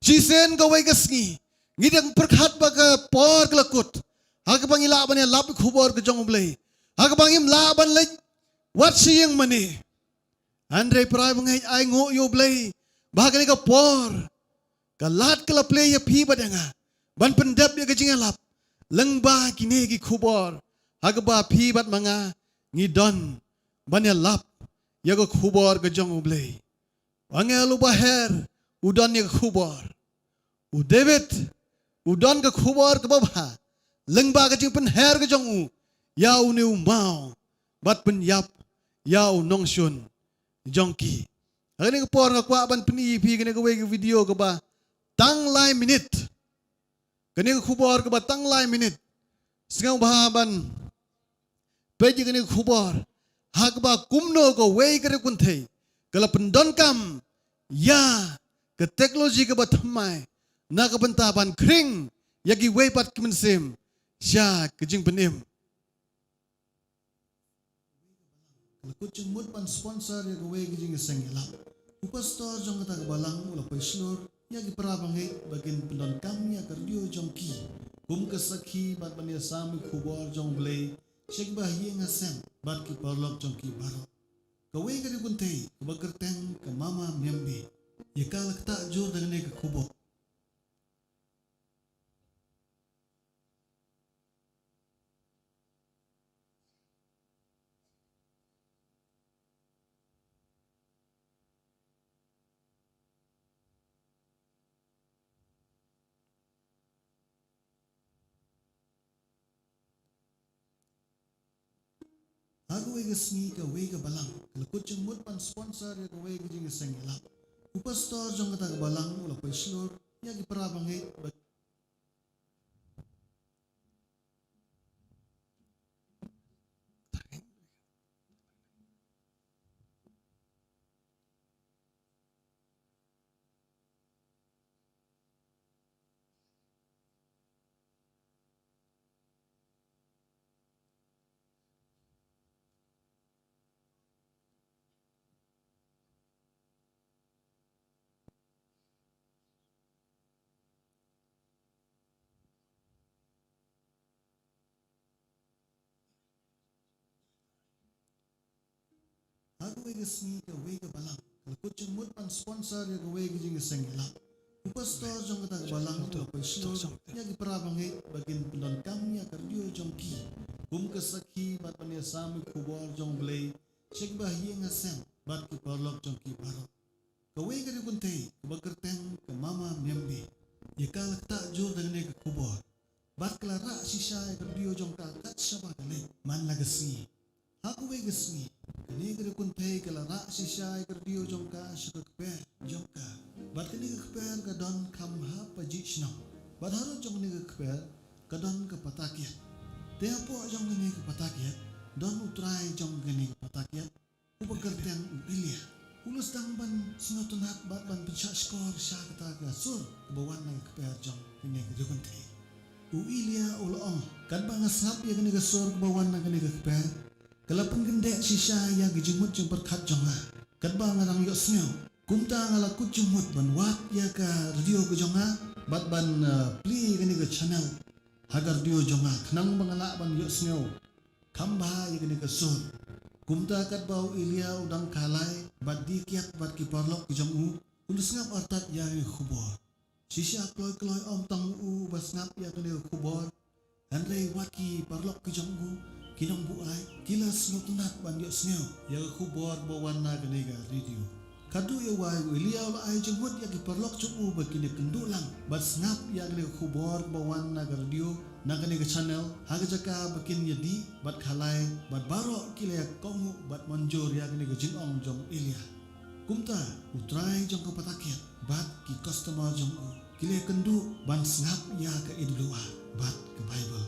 Chisen ka wai gasngi. Ngidang perkhat ba ka por klakut. Agaba ngila ban ilap khubor ke jong oblay. Agaba ngim la ban le wat siyang mani. Andre prai bangai ai ngo yo oblay. Bahagani ka por. Kalat kala play ya phi badanga. Ban pendap ya ke jinga lap. Lengba kini ki khubor. Agaba phi bat manga ngidon ban ya lap. Yaga khubor ke jong oblay. Angelu baher udan ya khubor. U David udan ke khubor ke babha. Lengba ke jing pen her ke jong u. Yau ni mau. Bat pen yap. Yau nong shun. Jongki. Agani ke por ngakwa ban pen EP kene ke wei ke video ke ba. Tang lai minit. Kene ke khubor ke ba tang lai minit. Sengau bahaban. Peji kene ke khubor. Hagba kumno ko wei kere kuntei. Kalau pendon kam. Ya. Ke teknologi ke batmai. Na ke bentaban kring. Yagi wei pat kemensim. Sya kejing penim. Kalau kucing mut pan sponsor ya ke wei kejing kesenggelap. Upastor jong kata kebalang. Ula peslur. Yagi perabangai. Bagian pendon kam ya kerdio jongki. Kum kesakhi bat bania sami kubor jong belai. Syek bahagia ngasem, bat ki parlok jongki baro. Kawai kari kuntei, kebakerteng ke mama miambi. Ya kalak tak jor dengan ke kubok. Aku wei gesni ke wei ke balang. Kalau kucing mut pan sponsor ya ke wei ke jing sengelap. Upastor jong kata ke balang ulah peslur ya ki perabangai. Aku wei gesni ke wei ke balang. Kalau kucing mut pan sponsor ya ke wei ke jing sengelap. Upastor jong kata ke balang ulah peslur ya ki perabangai bagian pendon kami ya kerdio jongki. Kum kesakhi bat pania sami kubor jong belai. Syek bahagia ngasem bat ki parlok jongki baro. Kawai kari kuntei kebakerteng ke mama miambi. Ya kalak tak jor dengan ke kubor. Bat kelara sisa ya kerdio jong kakat syabah kali. Man lagasni. Aku wei gesni. Kini kari kuntei kelara sisa ya kerdio jong ka syukur keper jong ka. Bat kini ke keper ke don kamha pajik senang. Bat harus jong ni ke keper ke don ke patakiat. Tiapo jong ni ke patakiat. Don utrai jong ni ke patakiat. Upakerteng uilia. Ulus dang ban sinotunat bat ban pencat skor sya kata ke sur. Kebawan nang keper jong kini ke kuntei. Uilia ulong. Kan bang asap ya kini ke sur kebawan nang kini ke keper. Kalau penggendek sisa yang gejemut jeng berkat jonga. Kadba ngarang yok snyo. Kumta ngala kujumut ban wat ya ka radio ke jonga. Bat ban play kini ke channel. Hagar radio jonga. Kenang bangala ban yok snyo. kamba ya kene kesur. Kumta kat bau Ilia udang kalai bat dikiat bat kiparlok ki jong ulus ngap artat ya khubor. Sisya kloy om tang bas ngap ya kene khubor. Andre waki parlok ki jong kinong buai kilas ngotunat ban yo sneo ya khubor bawan na kene ga radio. Kadu ya wai Ilia ula ai jengmut ya kiparlok cupu bakine kendulang bas ngap ya kene khubor bawan na ga radio. Nakani ke channel haga jaka bakin yadi bat khalai bat baro kile kongu bat manjur ya kini ke jinong jong Ilia. Kumta utrai jong ke patakiat bat ki customer jong kile kendu ban sngap ya ke idlua bat ke Bible.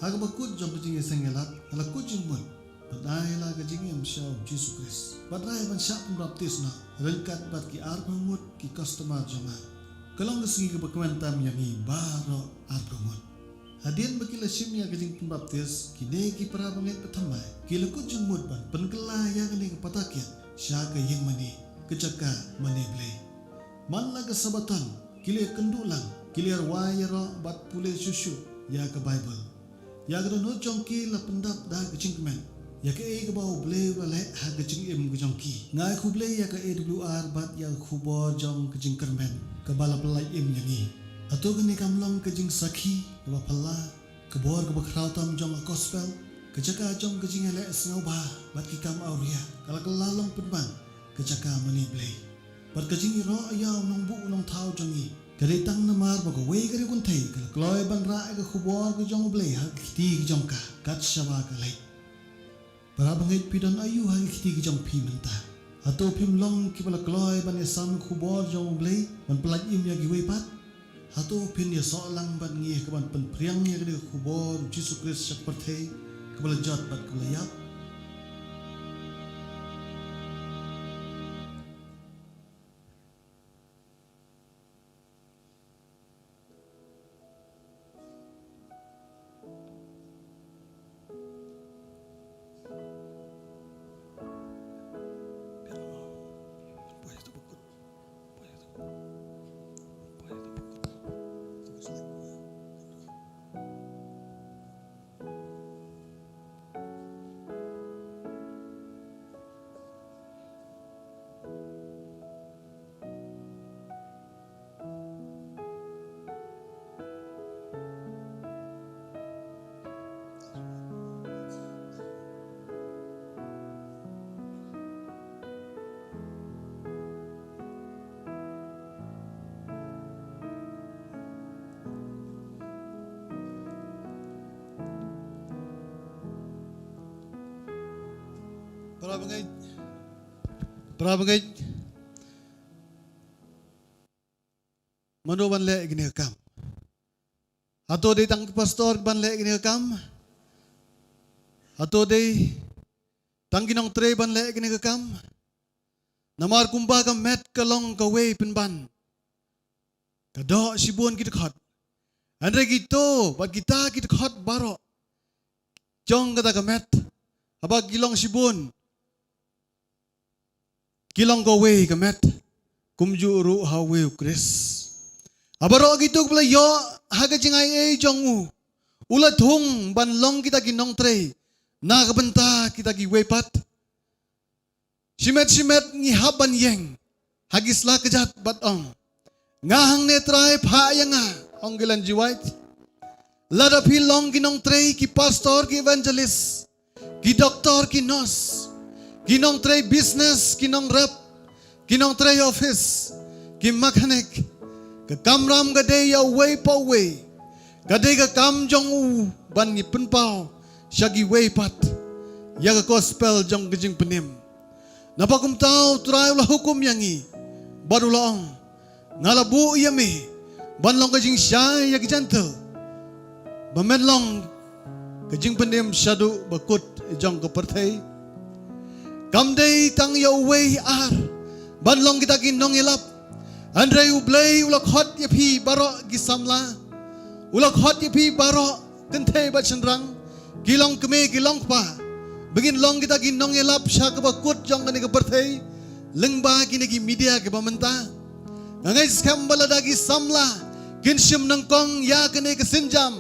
Haga bakut jong ke jingi sengelat ala ku jingmun bat ai la ke jingi amsyau Jesus Christ. Bat rai ban syak baptis na rengkat bat ki arbamut ki customer jong Kalong kesengi kebakumentam yang baro argamon. Hadian bagi lasim yang kejing pembaptis kini ki para bangit pertama kila kujung mudban penkela yang kini kepatakian syaka yang mani kecaka mani blay. Manla kesabatan kila kendulang kila wayara bat pule susu ya ke Bible. Ya ke no jongki la pendap dah kejing kemen. Ya ke ke bau blay wale ha kejing im kejongki. Ngai ku blay ya ke AWR bat ya khubor jong kejing kermen. Kebala pelai im yangi. Atau kini kamlong kejing sakhi keba pala kebor keba krautam jong gospel kejaka jong kejing ele snauba bat kikam auria kala kelalong penban kejaka mani blay. Bat kejing iro ayaw nong bu nong tau jongi. Kali tang namar bago wei kari kuntai kala kloy ban ra ke khubor ke jong blay ha kiti jong ka kat shawa kalai. Para bangit pidon ayu ha kiti jong pi mentah. Atau pim long kibala kloy ban yasam khubor jong blay ban pelaj im ya giwe pat atau pin ya solang ban ngi ke ban pen priang ya ke khubor Jesus Christ sak perthei kibala jot bat kibala yap. Para bangit manu ban le gini kam atau di tang pastor ban le gini kam atau di tang ginong tre ban le gini kam namar kumba kam met kalong kawe pinban kado sibun kita khot andre gitu bat kita khot baro jong kata kamet apa gilong sibun Kilang gawe kamet kumjuru hawe Chris. Abaro gitu pula yo haga jingai jongu. Ulat hung ban long kita ginong tre. Na kabenta kita gi wepat. Simet ngi haban yeng. Hagisla kejat bat ong. Ngahang netrai pha yanga ong gilan jiwait. Lada pi long ginong tre ki pastor ki evangelist. Ki doktor ki nurse. Kinong tray business, kinong rep, kinong tray office, ki mechanic, ke kamram gade ya way pa way, gade ka kam jong u ban ni penpao, syagi way pat, ya ka gospel jong gejing penim. Napakum tau turay ulah hukum yangi, baru laong, ngalabu yami, ban long gejing syay ya gentle, bamen long gejing penim syadu bakut jong kepertay. Kamday tang yaway ar banlong kita ginong ilap andre ublay ulak hot yapi baro gisamla ulak hot yapi baro kentay bat sendrang gilong keme gilong pa begin long kita ginong ilap sya kabakut jong kani kapertay lengba kini gi media ke pamenta ngangai skam baladagi samla kinsyam nangkong ya kani kesinjam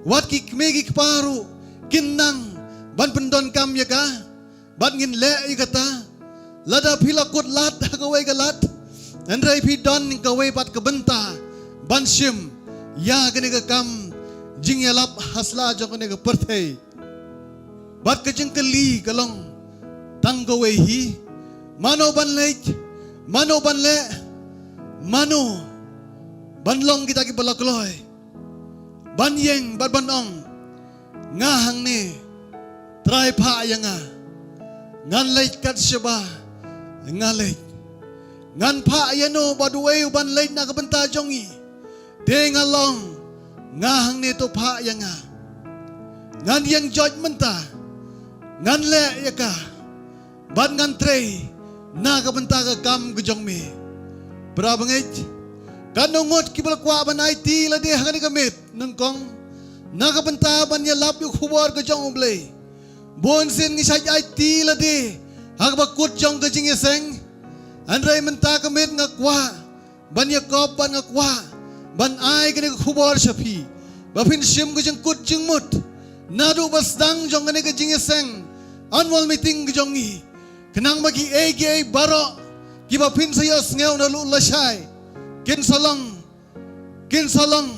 wat ki keme gi keparu kinang ban pendon kam ya ka ban ngin le ya kata lada pila kut lat kawai galat andrai pi don kawai pat kebenta ban sim ya kene ka kam jing ya lap hasla jo kene ka perthei bat ka jing keli kalong tang kawai hi mano ban le mano ban long kita ki balakloi ban yeng bat ban ong nga hang ni trai pha yanga ngan leit kat sheba nga leit ngan pha yano baduwe ban leit na kabenta jongi de ngalong nga hang ni to pha yanga ngan yang judgment ta ngan le yaka ban ngan trei na kabenta ka kam gujong me brabangit kanongot kibal kwa ban IT la de hangani kamit nungkong nakabenta ban ya lap yu khubor ka jong ublay bon sin ngi sai IT la de hagbakut jong ka jing yeseng andrai menta kamit nga kwa ban ya kop ban nga kwa ban ai ka khubor shapi bapin sim ka jing kut jing mut nadu basdang jong ka jing yeseng annual meeting ka jong i kenang bagi AGA baro kibapin sayos ngeu na lu lasai kin salong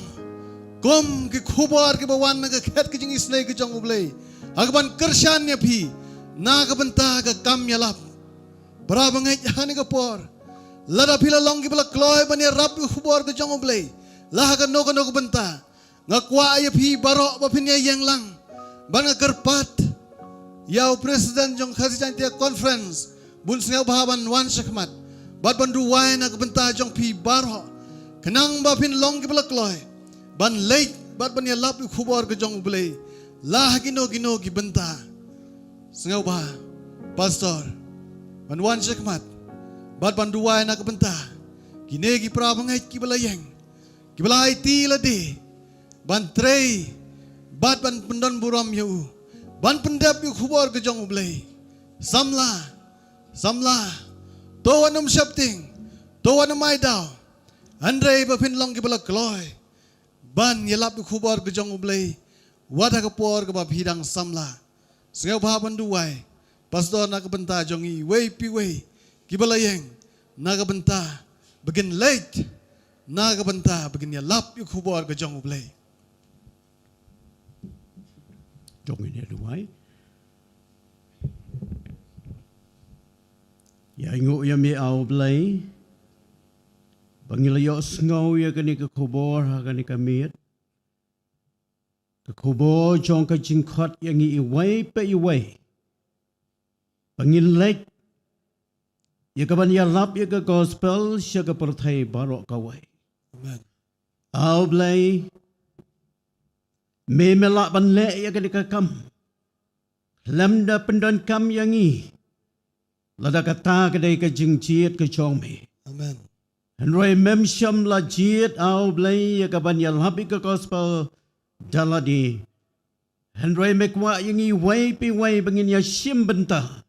kom ki khubar ki bawan na ka khet ki jing isnai ki jong ublay agban kershan nya phi na ka banta ka kam yalap barabangai hani ka por lada phila long ki bala kloy ban ya rap ki khubar ki jong ublay lah ka no ka banta ngakwa ya phi baro ba phin ya yang lang ban ka kerpat yaw president jong khasijan tia conference bun sneu bahaban wan shakmat bat ban duwai na ka banta jong phi baro kenang ba phin long ki bala kloy ban late bat ban ya lap khubor ke jong ublay lah gino ki benta sengau ba pastor ban wan shakmat bat ban duwai na ka benta kine ki prabangai ki balayeng ki balai ti la de ban trei bat ban pendon buram yu ban pendap yu khubor ke jong ublay samla to wanum shapting to wanum ai daw andrei ba phin long ki bala kloy ban yelap khubor ke jong ublay wada ka por ka ba bidang samla sengau ba ban duwai pastor na ka benta jongi wei pi wei ki balayeng na ka benta begin late na ka benta begin yelap khubor ke jong ublay jongi ne duwai ya ingo ya me au blay Pangilayo sngau ya kani ka khubor ha kani ka miet. Ka khubor jong ka jingkot yang iway pa iway. Pangilek ya ka ban ya lap ya ka gospel siya ka perthai barok kaway. amen Au blay me melak ban le ya kani ka kam. Lamda pendon kam yang lada kata kadai ka jingjiet ka jong me. amen Henry memsham la jiet au blay ya kaban yal habi ka gospel daladi. Henry mekwa yangi way pi way bangin ya shim benta.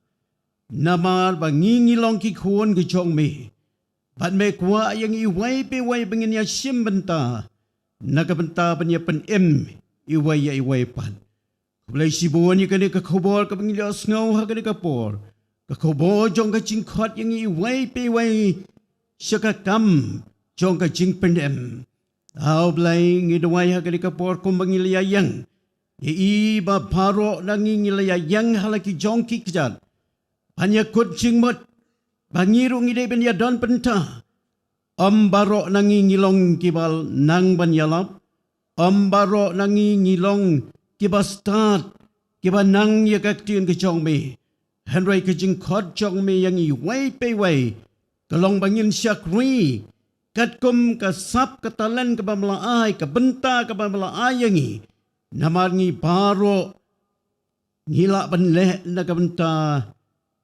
Namar bangingi long ki kuon ke chong me. Bat mekwa yangi way pi way bangin ya shim benta. Nakabenta ban ya pen em iway ya iway pan. Blay sibuan ya kani ka khobor ka bangin ya snow ha kani ka por. Ka khobor jong ka chingkot yangi way pi way Syaka kam jong ka jing pendem. Au blay ngidaway ha kani kapor kung mangilayayang. Iba paro na ngilayayang halaki jong ki kjad. Panya kut jing mot. Bangiru ngide ben ya don penta. Baro na ngilong kibal nang banyalap. Baro na ngilong kibal start. Kibal nang yakaktiyan ka jong me. Henry ka jing kot jong me yang iway pe way. Kalong bangin syakri, katkum kasap katalan kabamlaay, kabenta kabamlaay yangi, namarngi baro, ngila banleh na kabenta,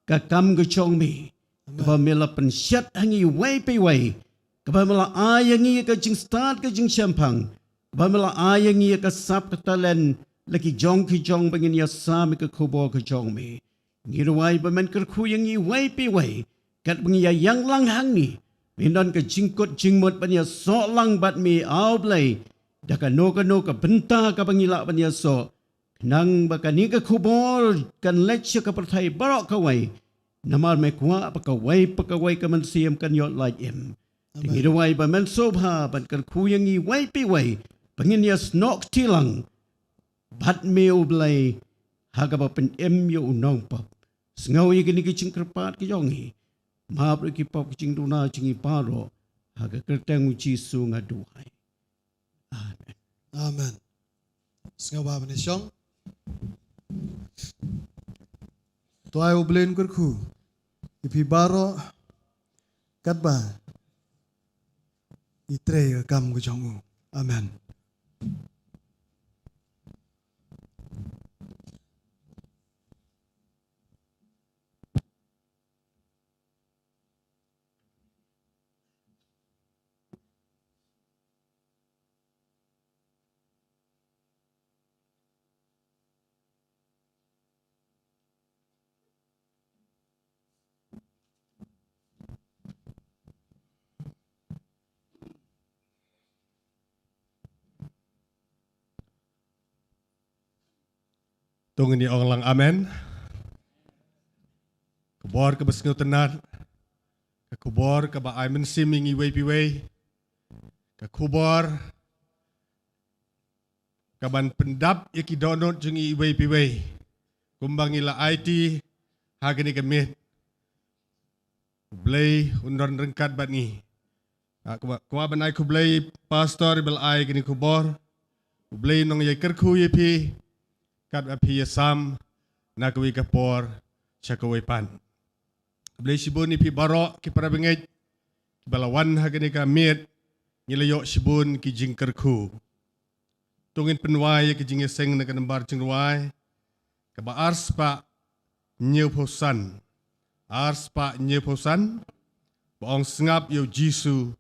kakam gachong mi, kabamila pansyat hangi way pay way, kabamlaay yangi kajing start kajing syampang, kabamlaay yangi kasap katalan, laki jong ki jong bangin yasami kakubo kajong mi, ngiruway baman kerku yangi way pay way, kat pengia yang lang hang ni mindan ke jingkot jingmot banya so lang bat mi au blay da ka no ka benta ka pangila banya so nang bakani ka kubor kan lecture ka perthai barok kawai namar me kwa pakawai ka man siam kan yot lai em tingi dawai ba man sobha ban kan kuyang i wai pi wai pangin ya snok tilang bat me ublai haga ba pen em yo unong pop sngau i kini ki cingkerpat ki yongi ma pre ki pop ki cingduna cingi paro haga kertang uci su ngaduai amen Amen. Sengaja bawa menyong. Tuai ublen kurku. Ipi baro katba. Itre kam kujongu. Amen. Tunggu ni orang lang amen. Kubor ke besngu tenat. Ke kubor ke ba aimen siming iway piway. Ke kubor ke ban pendap iki donot jeng iway piway. Kumbang ila IT hagani kemit. Kublay unron rengkat bat ni. Kuwa ban ai kublay pastor bel ai gini kubor. Kublay nong yai kerku yepi. Kat api sam nakwi kapor chakawai pan. Blay shibun ni pi barok ki para bengej ki balawan hagani ka mit ngilayok shibun ki jingkerku. Tungin penwai ki jingeseng na kanambar jingwai ka ba ars pa nyeuposan. Ars pa nyeuposan baong sengap yo jisu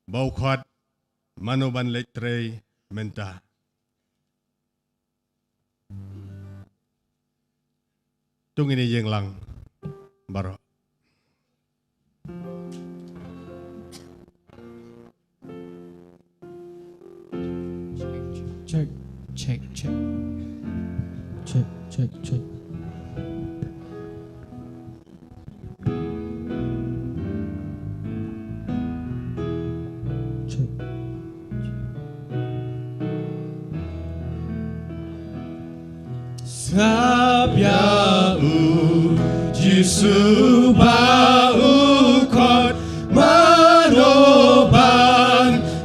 bau khat manoban letre menta. Tung ini yang lang barok. check check check check check check check Sabya Jisu bau kot manoban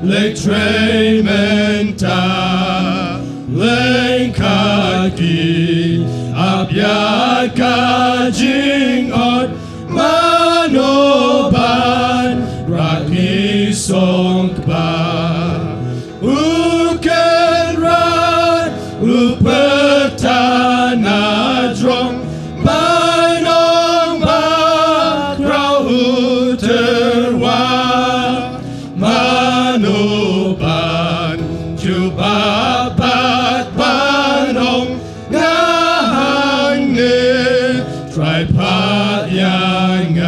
letre menta lengkaki abya kajing ot manoban raki songba uken rat upetana drong Bainong bakrau uterwa Manoban jubabat banong ngahang ni tripat yangan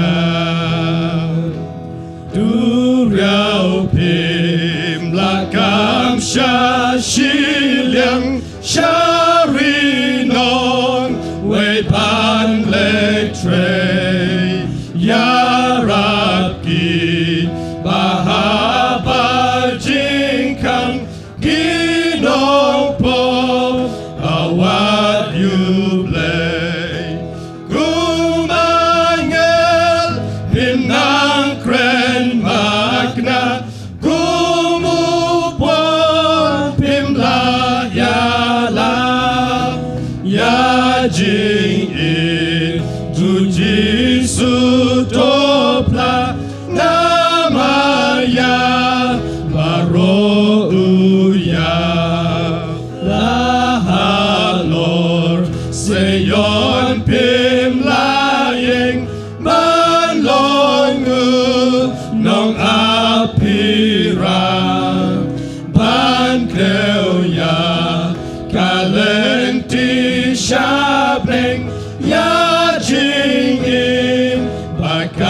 Duriau pim lakam syashiliang syarinon Wei pan letre ya rabki bahaba jingkang ginong po awat yublay gumangel pinang kren magna gumupon pimla yala ya jing in tu jisu topla namaya baro uya la halor seyon pim layeng manlongu nong apira ban kleu ya kalenti shabeng ya jingin baka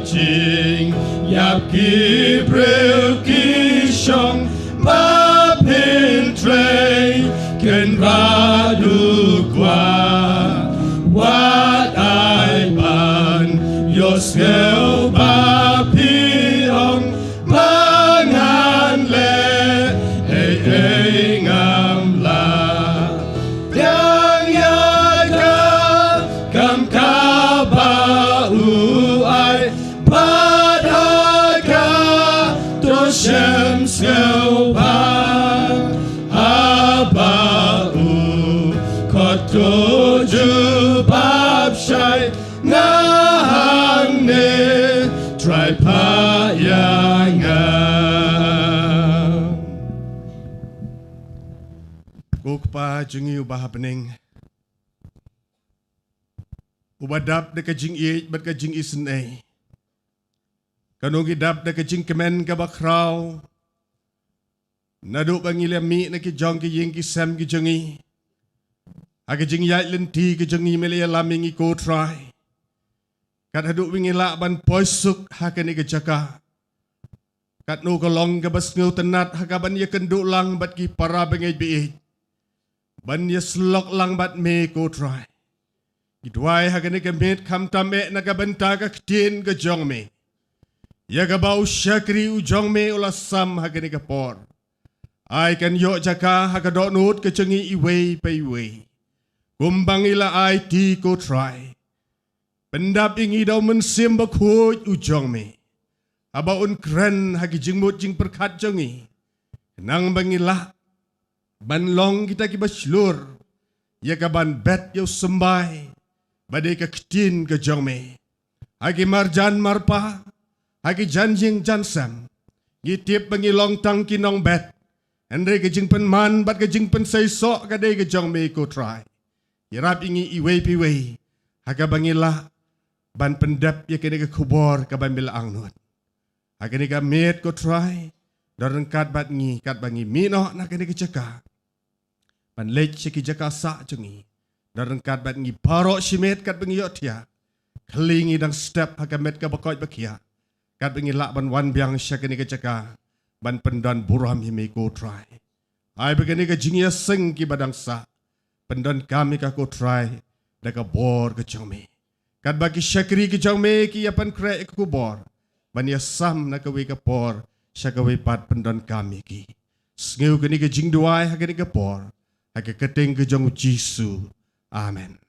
jing yap ki breu ki shong ba pin tray ken radu kwa what I ban your skill ba pi ong bangan le hey hey ngam la yang ya ka kam ka ba u ai ba da ka to shem skill ba ba u ko to ju bab shai ngang ne try pa yang Gokpa jungi ubah bening ubadap de kajing i bat kajing isnei kanong idap de kajing kemen ka bakraw nadu bangilami na ki jong ki ying ki sem ki jungi agajing yai lenti ki jungi mele laming i ko try kat hadu wingila ban poisuk hakani ka jaka kat no kolong ka bas ngeu tenat hakaban ya kendu lang bat ki para bengai bi ban ya slok lang bat me ko try gidwai hakani ka met kam tame na ka benta ka tin ka jong me ya ka bau syakri u jong me ula sam hakani ka por ai kan yo jaka hakado nut ka chengi iwei pe iwei kumbang ila ai ti ko try pendap ingi daw mensim bakuj ujong me aba un kren hagi jingmut jing perkat jongi nang bangila ban long kita ki baslur ya ka ban bet yo sembai badai ka ktin ka jong me hagi marjan marpa hagi janjing jansam gitip bangi long tang kinong bet andre ka jing penman bat ka jing pen sai so ka dei ka jong me ko try yarap ingi iwei piwei haga bangila ban pendap ya kene ka kubor ka ban bil angnut hakene ka met ko try dorang kat bat ngi kat bangi mino na kene ka jaka ban lech ki jaka sa jungi dorang kat bat ngi paro shimet kat bangi yotia klingi dang step haga met ka bakoj bakia kat bangi la ban wan biang syakene ka jaka ban pendan buram himi ko try ai begini ka jingya sing ki badang sa pendan kami ka ko try da ka bor ka changme kat bagi syakri ki changme ki yapan kre ku bor ban ya sam na ka we ka por syakawe pat pendan kami ki sneu kini ka jing duai ha kini ka por ha ka keteng ka jong jisu amen